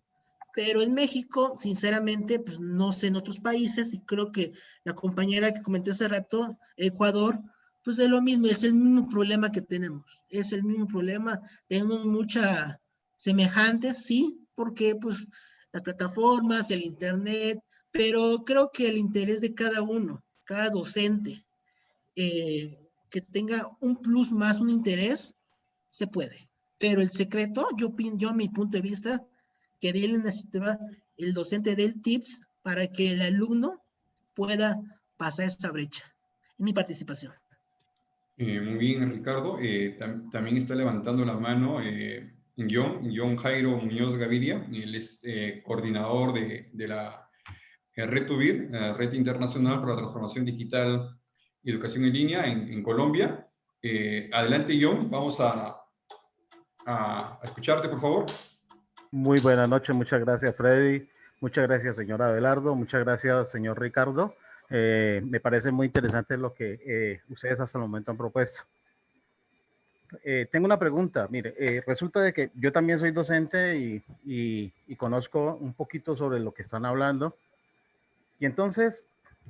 Pero en México, sinceramente, pues no sé en otros países, y creo que la compañera que comenté hace rato, Ecuador, pues es lo mismo, es el mismo problema que tenemos, es el mismo problema, tenemos mucha semejantes, sí, porque pues las plataformas, el internet, pero creo que el interés de cada uno, cada docente, que tenga un plus más, un interés, se puede. Pero el secreto, yo a mi punto de vista, que necesitaba el docente del tips para que el alumno pueda pasar esta brecha. Es mi participación. Muy bien, Ricardo. También está levantando la mano John Jairo Muñoz Gaviria. Él es coordinador de la Red TUVIR, Red Internacional para la Transformación Digital y Educación en Línea en Colombia. Adelante, John. Vamos a escucharte, por favor. Muy buenas noches, muchas gracias, Freddy. Muchas gracias, señor Abelardo. Muchas gracias, señor Ricardo. Me parece muy interesante lo que ustedes hasta el momento han propuesto. Tengo una pregunta. Mire, resulta de que yo también soy docente y conozco un poquito sobre lo que están hablando. Y entonces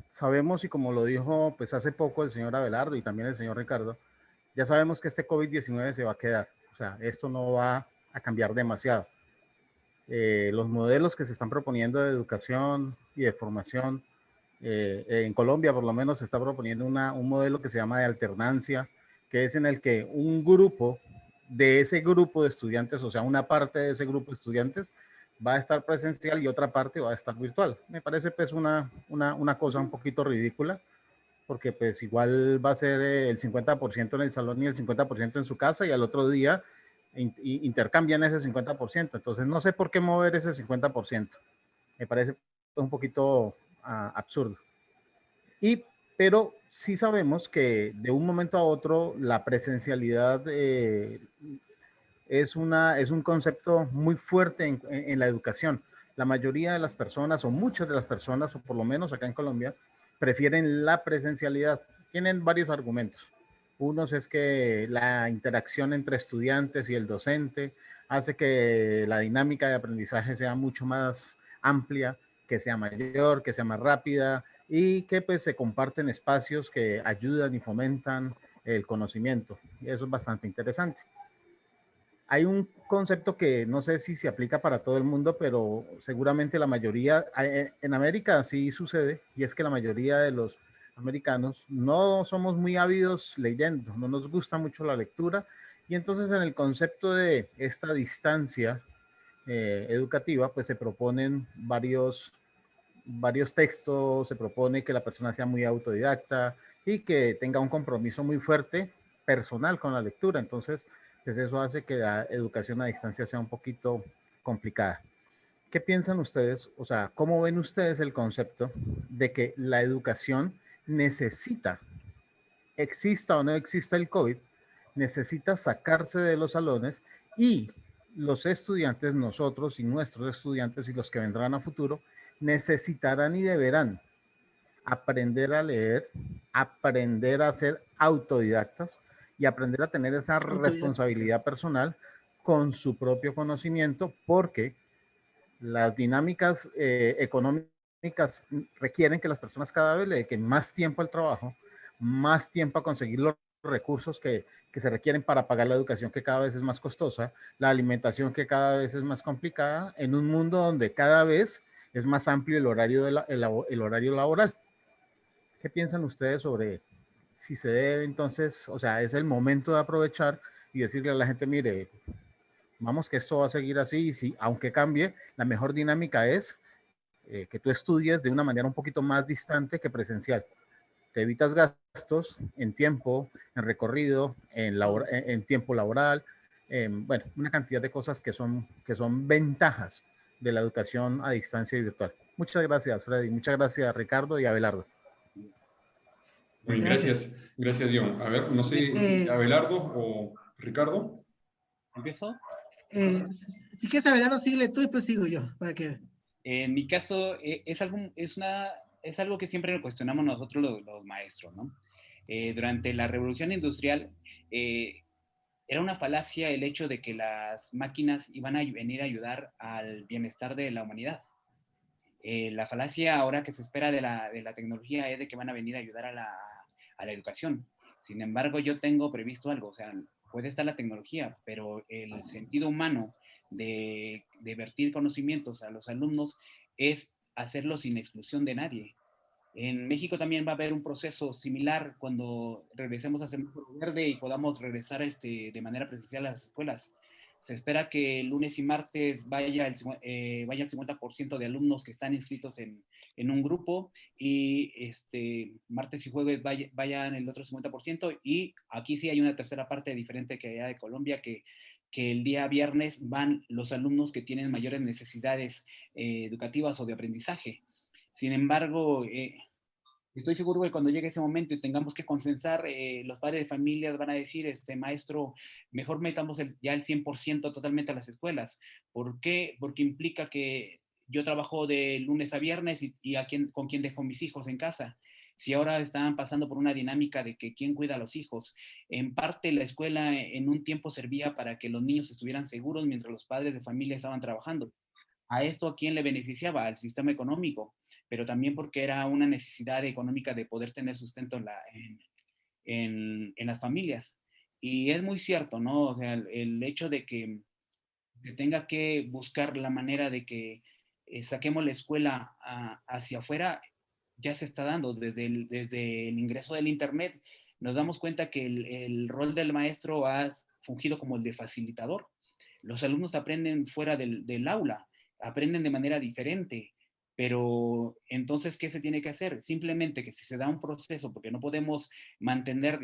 sabemos, y como lo dijo pues hace poco el señor Abelardo y también el señor Ricardo, ya sabemos que este COVID-19 se va a quedar. O sea, esto no va a cambiar demasiado. Los modelos que se están proponiendo de educación y de formación, en Colombia por lo menos se está proponiendo un modelo que se llama de alternancia, que es en el que un grupo de ese grupo de estudiantes, o sea, una parte de ese grupo de estudiantes va a estar presencial y otra parte va a estar virtual. Me parece pues una cosa un poquito ridícula, porque pues igual va a ser el 50% en el salón y el 50% en su casa, y al otro día intercambian ese 50%. Entonces no sé por qué mover ese 50%. Me parece un poquito absurdo. Pero sí sabemos que de un momento a otro la presencialidad es un concepto muy fuerte en la educación. La mayoría de las personas, o muchas de las personas, o por lo menos acá en Colombia, prefieren la presencialidad. Tienen varios argumentos. Unos es que la interacción entre estudiantes y el docente hace que la dinámica de aprendizaje sea mucho más amplia, que sea mayor, que sea más rápida, y que pues se comparten espacios que ayudan y fomentan el conocimiento. Y eso es bastante interesante. hay un concepto que no sé si se aplica para todo el mundo, pero seguramente la mayoría, en América sí sucede, y es que la mayoría de los americanos no somos muy ávidos leyendo, no nos gusta mucho la lectura, y entonces en el concepto de esta distancia educativa, pues se proponen varios textos, se propone que la persona sea muy autodidacta y que tenga un compromiso muy fuerte personal con la lectura. Entonces, pues eso hace que la educación a distancia sea un poquito complicada. ¿Qué piensan ustedes? O sea, ¿cómo ven ustedes el concepto de que la educación necesita, exista o no exista el COVID, necesita sacarse de los salones y los estudiantes, nosotros y nuestros estudiantes y los que vendrán a futuro, necesitarán y deberán aprender a leer, aprender a ser autodidactas y aprender a tener esa responsabilidad personal con su propio conocimiento, porque las dinámicas económicas requieren que las personas cada vez le dediquen más tiempo al trabajo, más tiempo a conseguir los recursos que se requieren para pagar la educación, que cada vez es más costosa, la alimentación, que cada vez es más complicada, en un mundo donde cada vez es más amplio el horario, el horario laboral. ¿Qué piensan ustedes sobre si se debe entonces, o sea, es el momento de aprovechar y decirle a la gente, mire, vamos que esto va a seguir así, y si, aunque cambie, la mejor dinámica es que tú estudies de una manera un poquito más distante que presencial? Te evitas gastos en tiempo, en recorrido, en tiempo laboral, bueno, una cantidad de cosas que son ventajas de la educación a distancia y virtual. Muchas gracias, Freddy. Muchas gracias, Ricardo y Abelardo. Bien, gracias, gracias, John. A ver, no sé si Abelardo o Ricardo. ¿Empiezo? Si quieres, Abelardo, síguele tú y después sigo yo. Para que... En mi caso, es algo que siempre nos cuestionamos nosotros los maestros, ¿no? Durante la Revolución Industrial, era una falacia el hecho de que las máquinas iban a venir a ayudar al bienestar de la humanidad. La falacia ahora que se espera de la tecnología es de que van a venir a ayudar a la educación. Sin embargo, yo tengo previsto algo, o sea, puede estar la tecnología, pero el sentido humano de vertir conocimientos a los alumnos es hacerlo sin exclusión de nadie. En México también va a haber un proceso similar cuando regresemos a semáforo verde y podamos regresar de manera presencial a las escuelas. Se espera que el lunes y martes vaya el 50% de alumnos que están inscritos en un grupo, y martes y jueves vayan el otro 50%, y aquí sí hay una tercera parte diferente que allá de Colombia, que el día viernes van los alumnos que tienen mayores necesidades educativas o de aprendizaje. Sin embargo, estoy seguro que cuando llegue ese momento y tengamos que consensar, los padres de familias van a decir, maestro, mejor metamos ya el 100% totalmente a las escuelas. ¿Por qué? Porque implica que yo trabajo de lunes a viernes y con quién dejo mis hijos en casa. Si ahora están pasando por una dinámica de que quién cuida a los hijos, en parte la escuela en un tiempo servía para que los niños estuvieran seguros mientras los padres de familia estaban trabajando. ¿A esto a quién le beneficiaba? Al sistema económico, pero también porque era una necesidad económica de poder tener sustento en las familias. Y es muy cierto, ¿no? O sea, el hecho de que se tenga que buscar la manera de que saquemos la escuela hacia afuera, ya se está dando desde el ingreso del Internet. Nos damos cuenta que el rol del maestro ha fungido como el de facilitador. Los alumnos aprenden fuera del aula, aprenden de manera diferente, pero entonces, ¿qué se tiene que hacer? Simplemente que si se da un proceso, porque no podemos mantener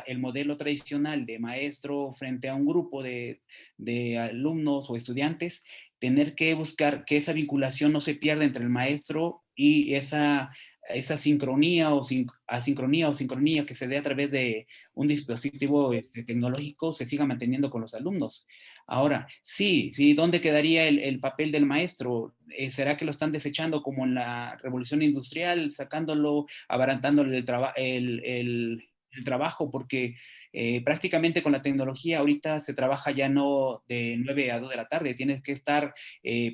el modelo tradicional de maestro frente a un grupo de alumnos o estudiantes, tener que buscar que esa vinculación no se pierda entre el maestro y esa sincronía o asincronía o sincronía que se dé a través de un dispositivo tecnológico se siga manteniendo con los alumnos. Ahora, sí, ¿dónde quedaría el papel del maestro? ¿Será que lo están desechando como en la Revolución Industrial, sacándolo, abaratándole el trabajo? Porque prácticamente con la tecnología ahorita se trabaja ya no de 9 a 2 de la tarde, tienes que estar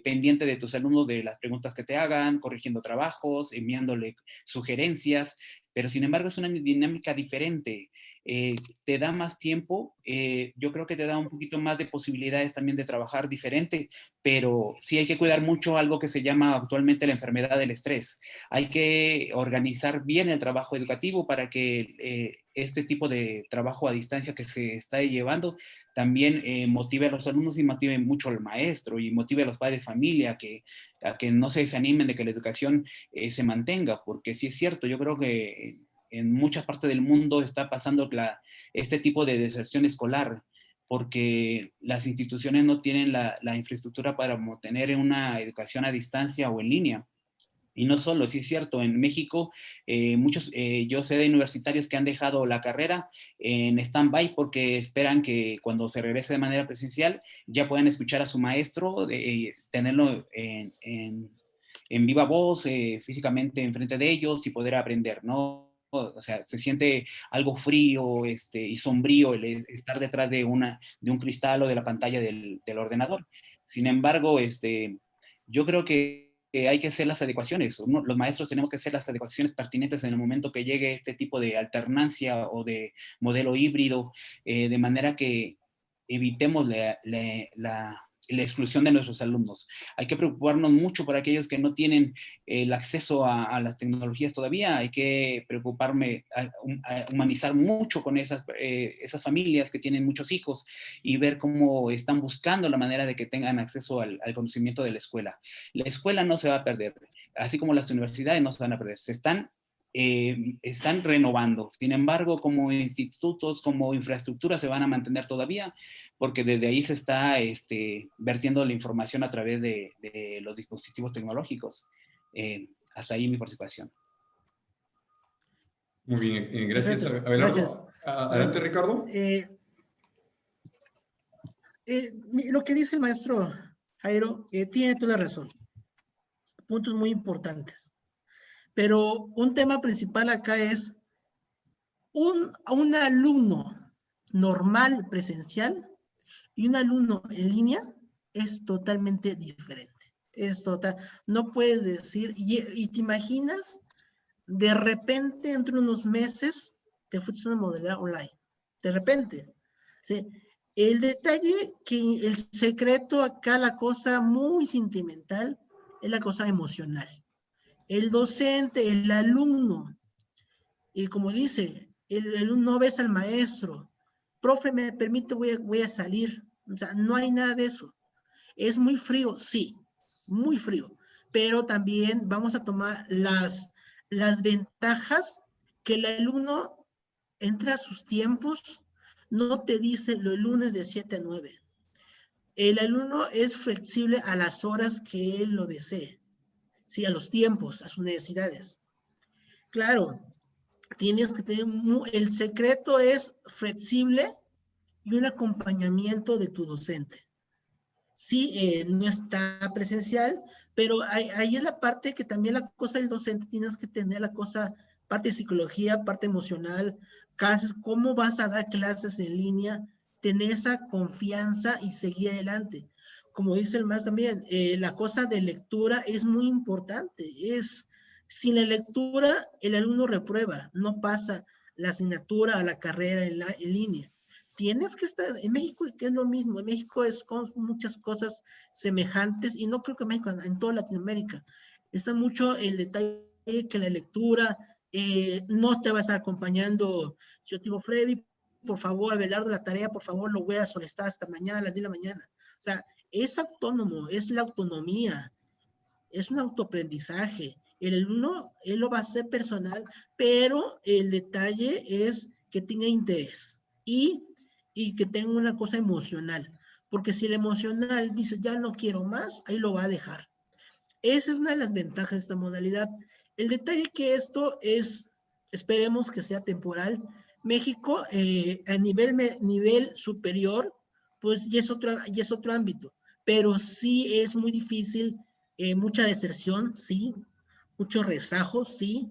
pendiente de tus alumnos, de las preguntas que te hagan, corrigiendo trabajos, enviándole sugerencias, pero sin embargo es una dinámica diferente. te da más tiempo, yo creo que te da un poquito más de posibilidades también de trabajar diferente, pero sí hay que cuidar mucho algo que se llama actualmente la enfermedad del estrés. Hay que organizar bien el trabajo educativo para que este tipo de trabajo a distancia que se está llevando también motive a los alumnos y motive mucho al maestro y motive a los padres de familia a que no se desanimen de que la educación se mantenga, porque sí es cierto, yo creo que en muchas partes del mundo está pasando este tipo de deserción escolar, porque las instituciones no tienen la infraestructura para tener una educación a distancia o en línea. Y no solo, sí es cierto, en México yo sé de universitarios que han dejado la carrera en stand-by porque esperan que cuando se regrese de manera presencial ya puedan escuchar a su maestro, tenerlo en viva voz, físicamente enfrente de ellos y poder aprender, ¿no? O sea, se siente algo frío y sombrío el estar detrás de un cristal o de la pantalla del ordenador. Sin embargo, yo creo que hay que hacer las adecuaciones. Los maestros tenemos que hacer las adecuaciones pertinentes en el momento que llegue este tipo de alternancia o de modelo híbrido, de manera que evitemos la exclusión de nuestros alumnos. Hay que preocuparnos mucho por aquellos que no tienen el acceso a las tecnologías todavía. Hay que a humanizar mucho con esas familias que tienen muchos hijos y ver cómo están buscando la manera de que tengan acceso al conocimiento de la escuela. La escuela no se va a perder, así como las universidades no se van a perder. Están renovando. Sin embargo, como institutos, como infraestructura se van a mantener todavía, porque desde ahí se está vertiendo la información a través de los dispositivos tecnológicos. Hasta ahí mi participación. Muy bien, gracias, Abelardo. Gracias. Adelante, Ricardo. Lo que dice el maestro Jairo tiene toda la razón. Puntos muy importantes. Pero un tema principal acá es un alumno normal presencial y un alumno en línea es totalmente diferente. Es total. No puedes decir, y te imaginas, de repente, entre unos meses, te fuiste a una modalidad online. De repente. ¿Sí? El detalle, que el secreto acá, la cosa muy sentimental, es la cosa emocional. El docente, el alumno, y como dice, el alumno no ves al maestro, profe, me permite, voy a salir. O sea, no hay nada de eso. Es muy frío, sí, muy frío, pero también vamos a tomar las ventajas que el alumno entra a sus tiempos, no te dice los lunes de 7 a 9. El alumno es flexible a las horas que él lo desee, sí, a los tiempos, a sus necesidades. Claro, tienes que tener, el secreto es flexible y un acompañamiento de tu docente. Sí, no está presencial, pero ahí es la parte que también la cosa del docente tienes que tener la cosa, parte de psicología, parte emocional, cómo vas a dar clases en línea, tener esa confianza y seguir adelante. Como dice el maestro también, la cosa de lectura es muy importante. Sin la lectura, el alumno reprueba, no pasa la asignatura a la carrera en línea. Tienes que estar en México, que es lo mismo. En México es con muchas cosas semejantes, y no creo que en México, en toda Latinoamérica. Está mucho el detalle que la lectura no te va a estar acompañando. Si yo te digo, Freddy, por favor, Abelardo, la tarea, por favor, lo voy a solicitar hasta mañana, a las 10 de la mañana. O sea, es autónomo, es la autonomía, es un autoaprendizaje. El alumno, él lo va a hacer personal, pero el detalle es que tenga interés y que tenga una cosa emocional, porque si el emocional dice ya no quiero más, ahí lo va a dejar. Esa es una de las ventajas de esta modalidad. El detalle que esto es, esperemos que sea temporal. México a nivel superior, pues ya es otro ámbito, pero sí es muy difícil, mucha deserción, sí, muchos rezagos, sí.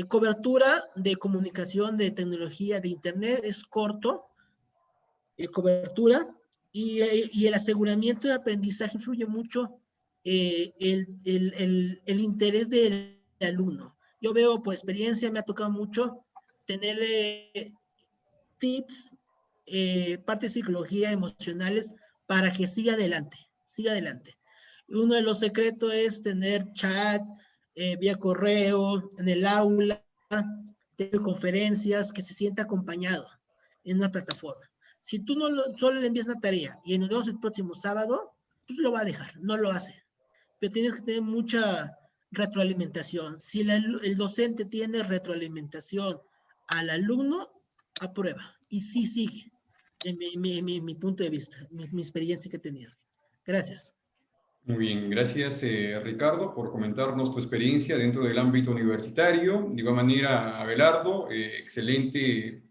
Cobertura de comunicación, de tecnología, de internet es corto, cobertura, y el aseguramiento de aprendizaje influye mucho el interés del alumno. Yo veo por experiencia, me ha tocado mucho tenerle tips, parte de psicología emocionales para que siga adelante, siga adelante. Uno de los secretos es tener chat, vía correo, en el aula, teleconferencias, que se sienta acompañado en una plataforma. Si tú solo le envías una tarea y nos vemos el próximo sábado, pues lo va a dejar, no lo hace. Pero tienes que tener mucha retroalimentación. Si el docente tiene retroalimentación al alumno, aprueba. Y sí sigue, en mi punto de vista, mi experiencia que he tenido. Gracias. Muy bien, gracias Ricardo por comentarnos tu experiencia dentro del ámbito universitario. De igual manera, Abelardo, excelente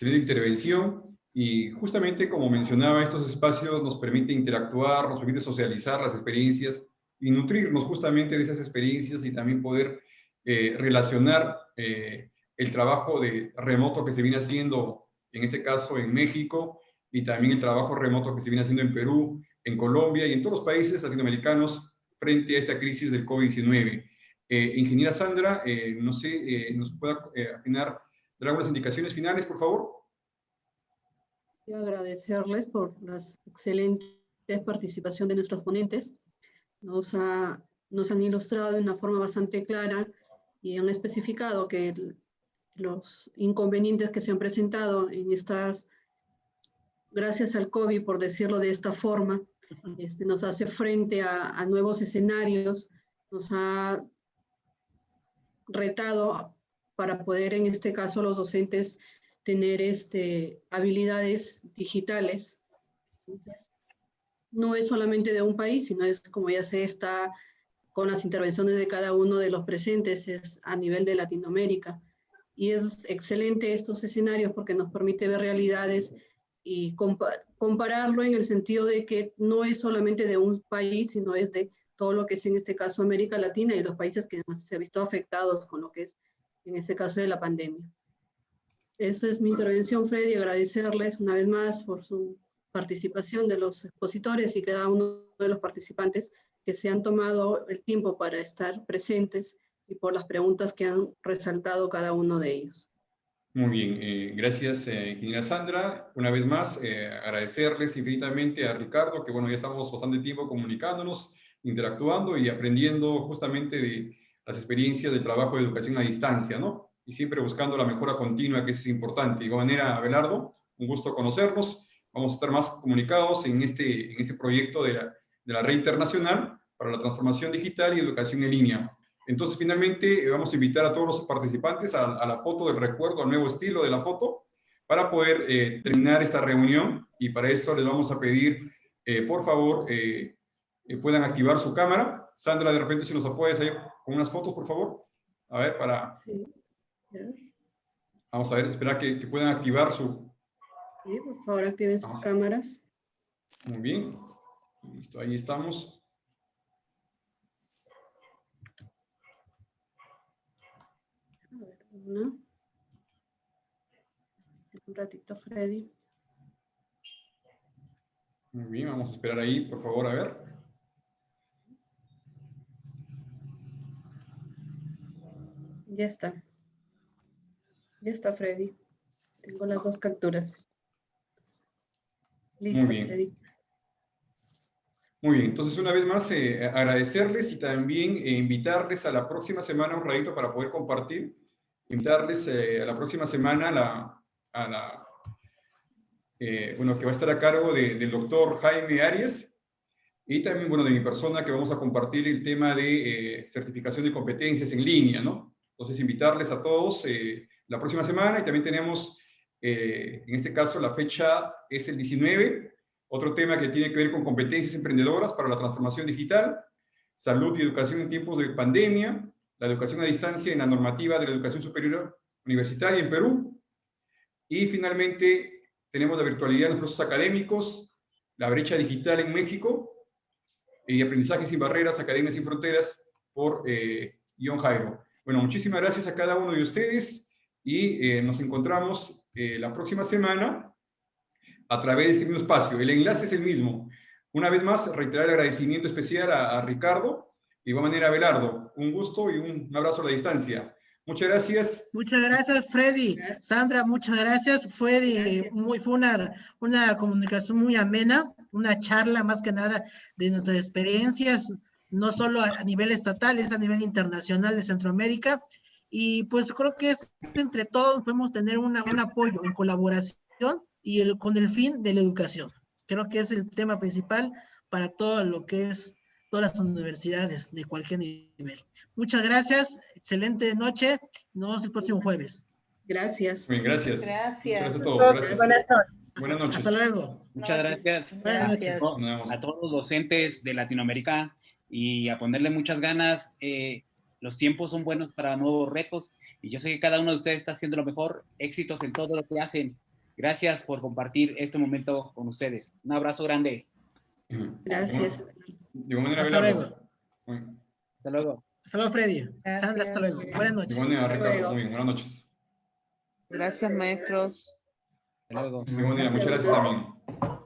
intervención. Y justamente como mencionaba, estos espacios nos permiten interactuar, nos permite socializar las experiencias y nutrirnos justamente de esas experiencias y también poder relacionar el trabajo de remoto que se viene haciendo, en este caso en México, y también el trabajo remoto que se viene haciendo en Perú, en Colombia y en todos los países latinoamericanos frente a esta crisis del COVID-19. Ingeniera Sandra, no sé, ¿nos puede afinar, dar algunas indicaciones finales, por favor? Quiero agradecerles por la excelente participación de nuestros ponentes. Nos han ilustrado de una forma bastante clara y han especificado que los inconvenientes que se han presentado en estas, gracias al COVID, por decirlo de esta forma, nos hace frente a nuevos escenarios, nos ha retado para poder, en este caso, los docentes tener habilidades digitales. Entonces, no es solamente de un país, sino es, como ya se está con las intervenciones de cada uno de los presentes, es a nivel de Latinoamérica. Y es excelente estos escenarios porque nos permite ver realidades y compararlo en el sentido de que no es solamente de un país, sino es de todo lo que es en este caso América Latina y los países que se han visto afectados con lo que es en este caso de la pandemia. Esa es mi intervención, Freddy, agradecerles una vez más por su participación de los expositores y cada uno de los participantes que se han tomado el tiempo para estar presentes y por las preguntas que han resaltado cada uno de ellos. Muy bien, gracias ingeniera Sandra. Una vez más, agradecerles infinitamente a Ricardo, que bueno, ya estamos bastante tiempo comunicándonos, interactuando y aprendiendo justamente de las experiencias del trabajo de educación a distancia, ¿no? Y siempre buscando la mejora continua, que es importante. De igual manera, Abelardo, un gusto conocernos. Vamos a estar más comunicados en este proyecto de la Red Internacional para la Transformación Digital y Educación en Línea. Entonces, finalmente, vamos a invitar a todos los participantes a la foto del recuerdo, al nuevo estilo de la foto, para poder terminar esta reunión. Y para eso les vamos a pedir, por favor, puedan activar su cámara. Sandra, de repente, si nos apoyas ahí con unas fotos, por favor. A ver, Sí. Vamos a ver, esperar que puedan activar su... Sí, por favor, activen sus cámaras. Muy bien. Listo, ahí estamos. A ver, una. Un ratito, Freddy. Muy bien, vamos a esperar ahí, por favor, a ver. Ya está. Ya está, Freddy. Tengo las dos capturas. Listo, Muy bien. Freddy. Muy bien, entonces una vez más agradecerles y también invitarles a la próxima semana un ratito para poder compartir. Invitarles a la próxima semana bueno, que va a estar a cargo del doctor Jaime Arias y también, bueno, de mi persona, que vamos a compartir el tema de certificación de competencias en línea, ¿no? Entonces, invitarles a todos la próxima semana y también tenemos, en este caso, la fecha es el 19, otro tema que tiene que ver con competencias emprendedoras para la transformación digital, salud y educación en tiempos de pandemia, la educación a distancia en la normativa de la educación superior universitaria en Perú, y finalmente tenemos la virtualidad en los procesos académicos, la brecha digital en México, y aprendizaje sin barreras, academias sin fronteras, por Guión Jairo. Bueno, muchísimas gracias a cada uno de ustedes y nos encontramos la próxima semana a través de este mismo espacio. El enlace es el mismo. Una vez más, reiterar el agradecimiento especial a Ricardo y de igual manera a Abelardo. Un gusto y un abrazo a la distancia. Muchas gracias. Muchas gracias, Freddy. Sandra, muchas gracias. Fue una comunicación muy amena, una charla más que nada de nuestras experiencias, no solo a nivel estatal, es a nivel internacional de Centroamérica. Y pues creo que es entre todos podemos tener un apoyo en colaboración y con el fin de la educación. Creo que es el tema principal para todo lo que es todas las universidades de cualquier nivel. Muchas gracias, excelente noche, nos vemos el próximo jueves. Gracias. Muy bien, gracias. Gracias. Muchas gracias a todos. Gracias. Buenas noches. Hasta luego. Muchas gracias Buenas noches. a todos los docentes de Latinoamérica y a ponerle muchas ganas. Los tiempos son buenos para nuevos retos y yo sé que cada uno de ustedes está haciendo lo mejor. Éxitos en todo lo que hacen. Gracias por compartir este momento con ustedes. Un abrazo grande. Gracias. De manera, Hasta Abelardo. luego. Hasta luego. Hasta luego, Freddy. Gracias. Sandra, hasta luego. Buenas noches. De manera, Ricardo. luego. Muy bien, buenas noches. Gracias, maestros. Hasta luego. De manera, muchas gracias también.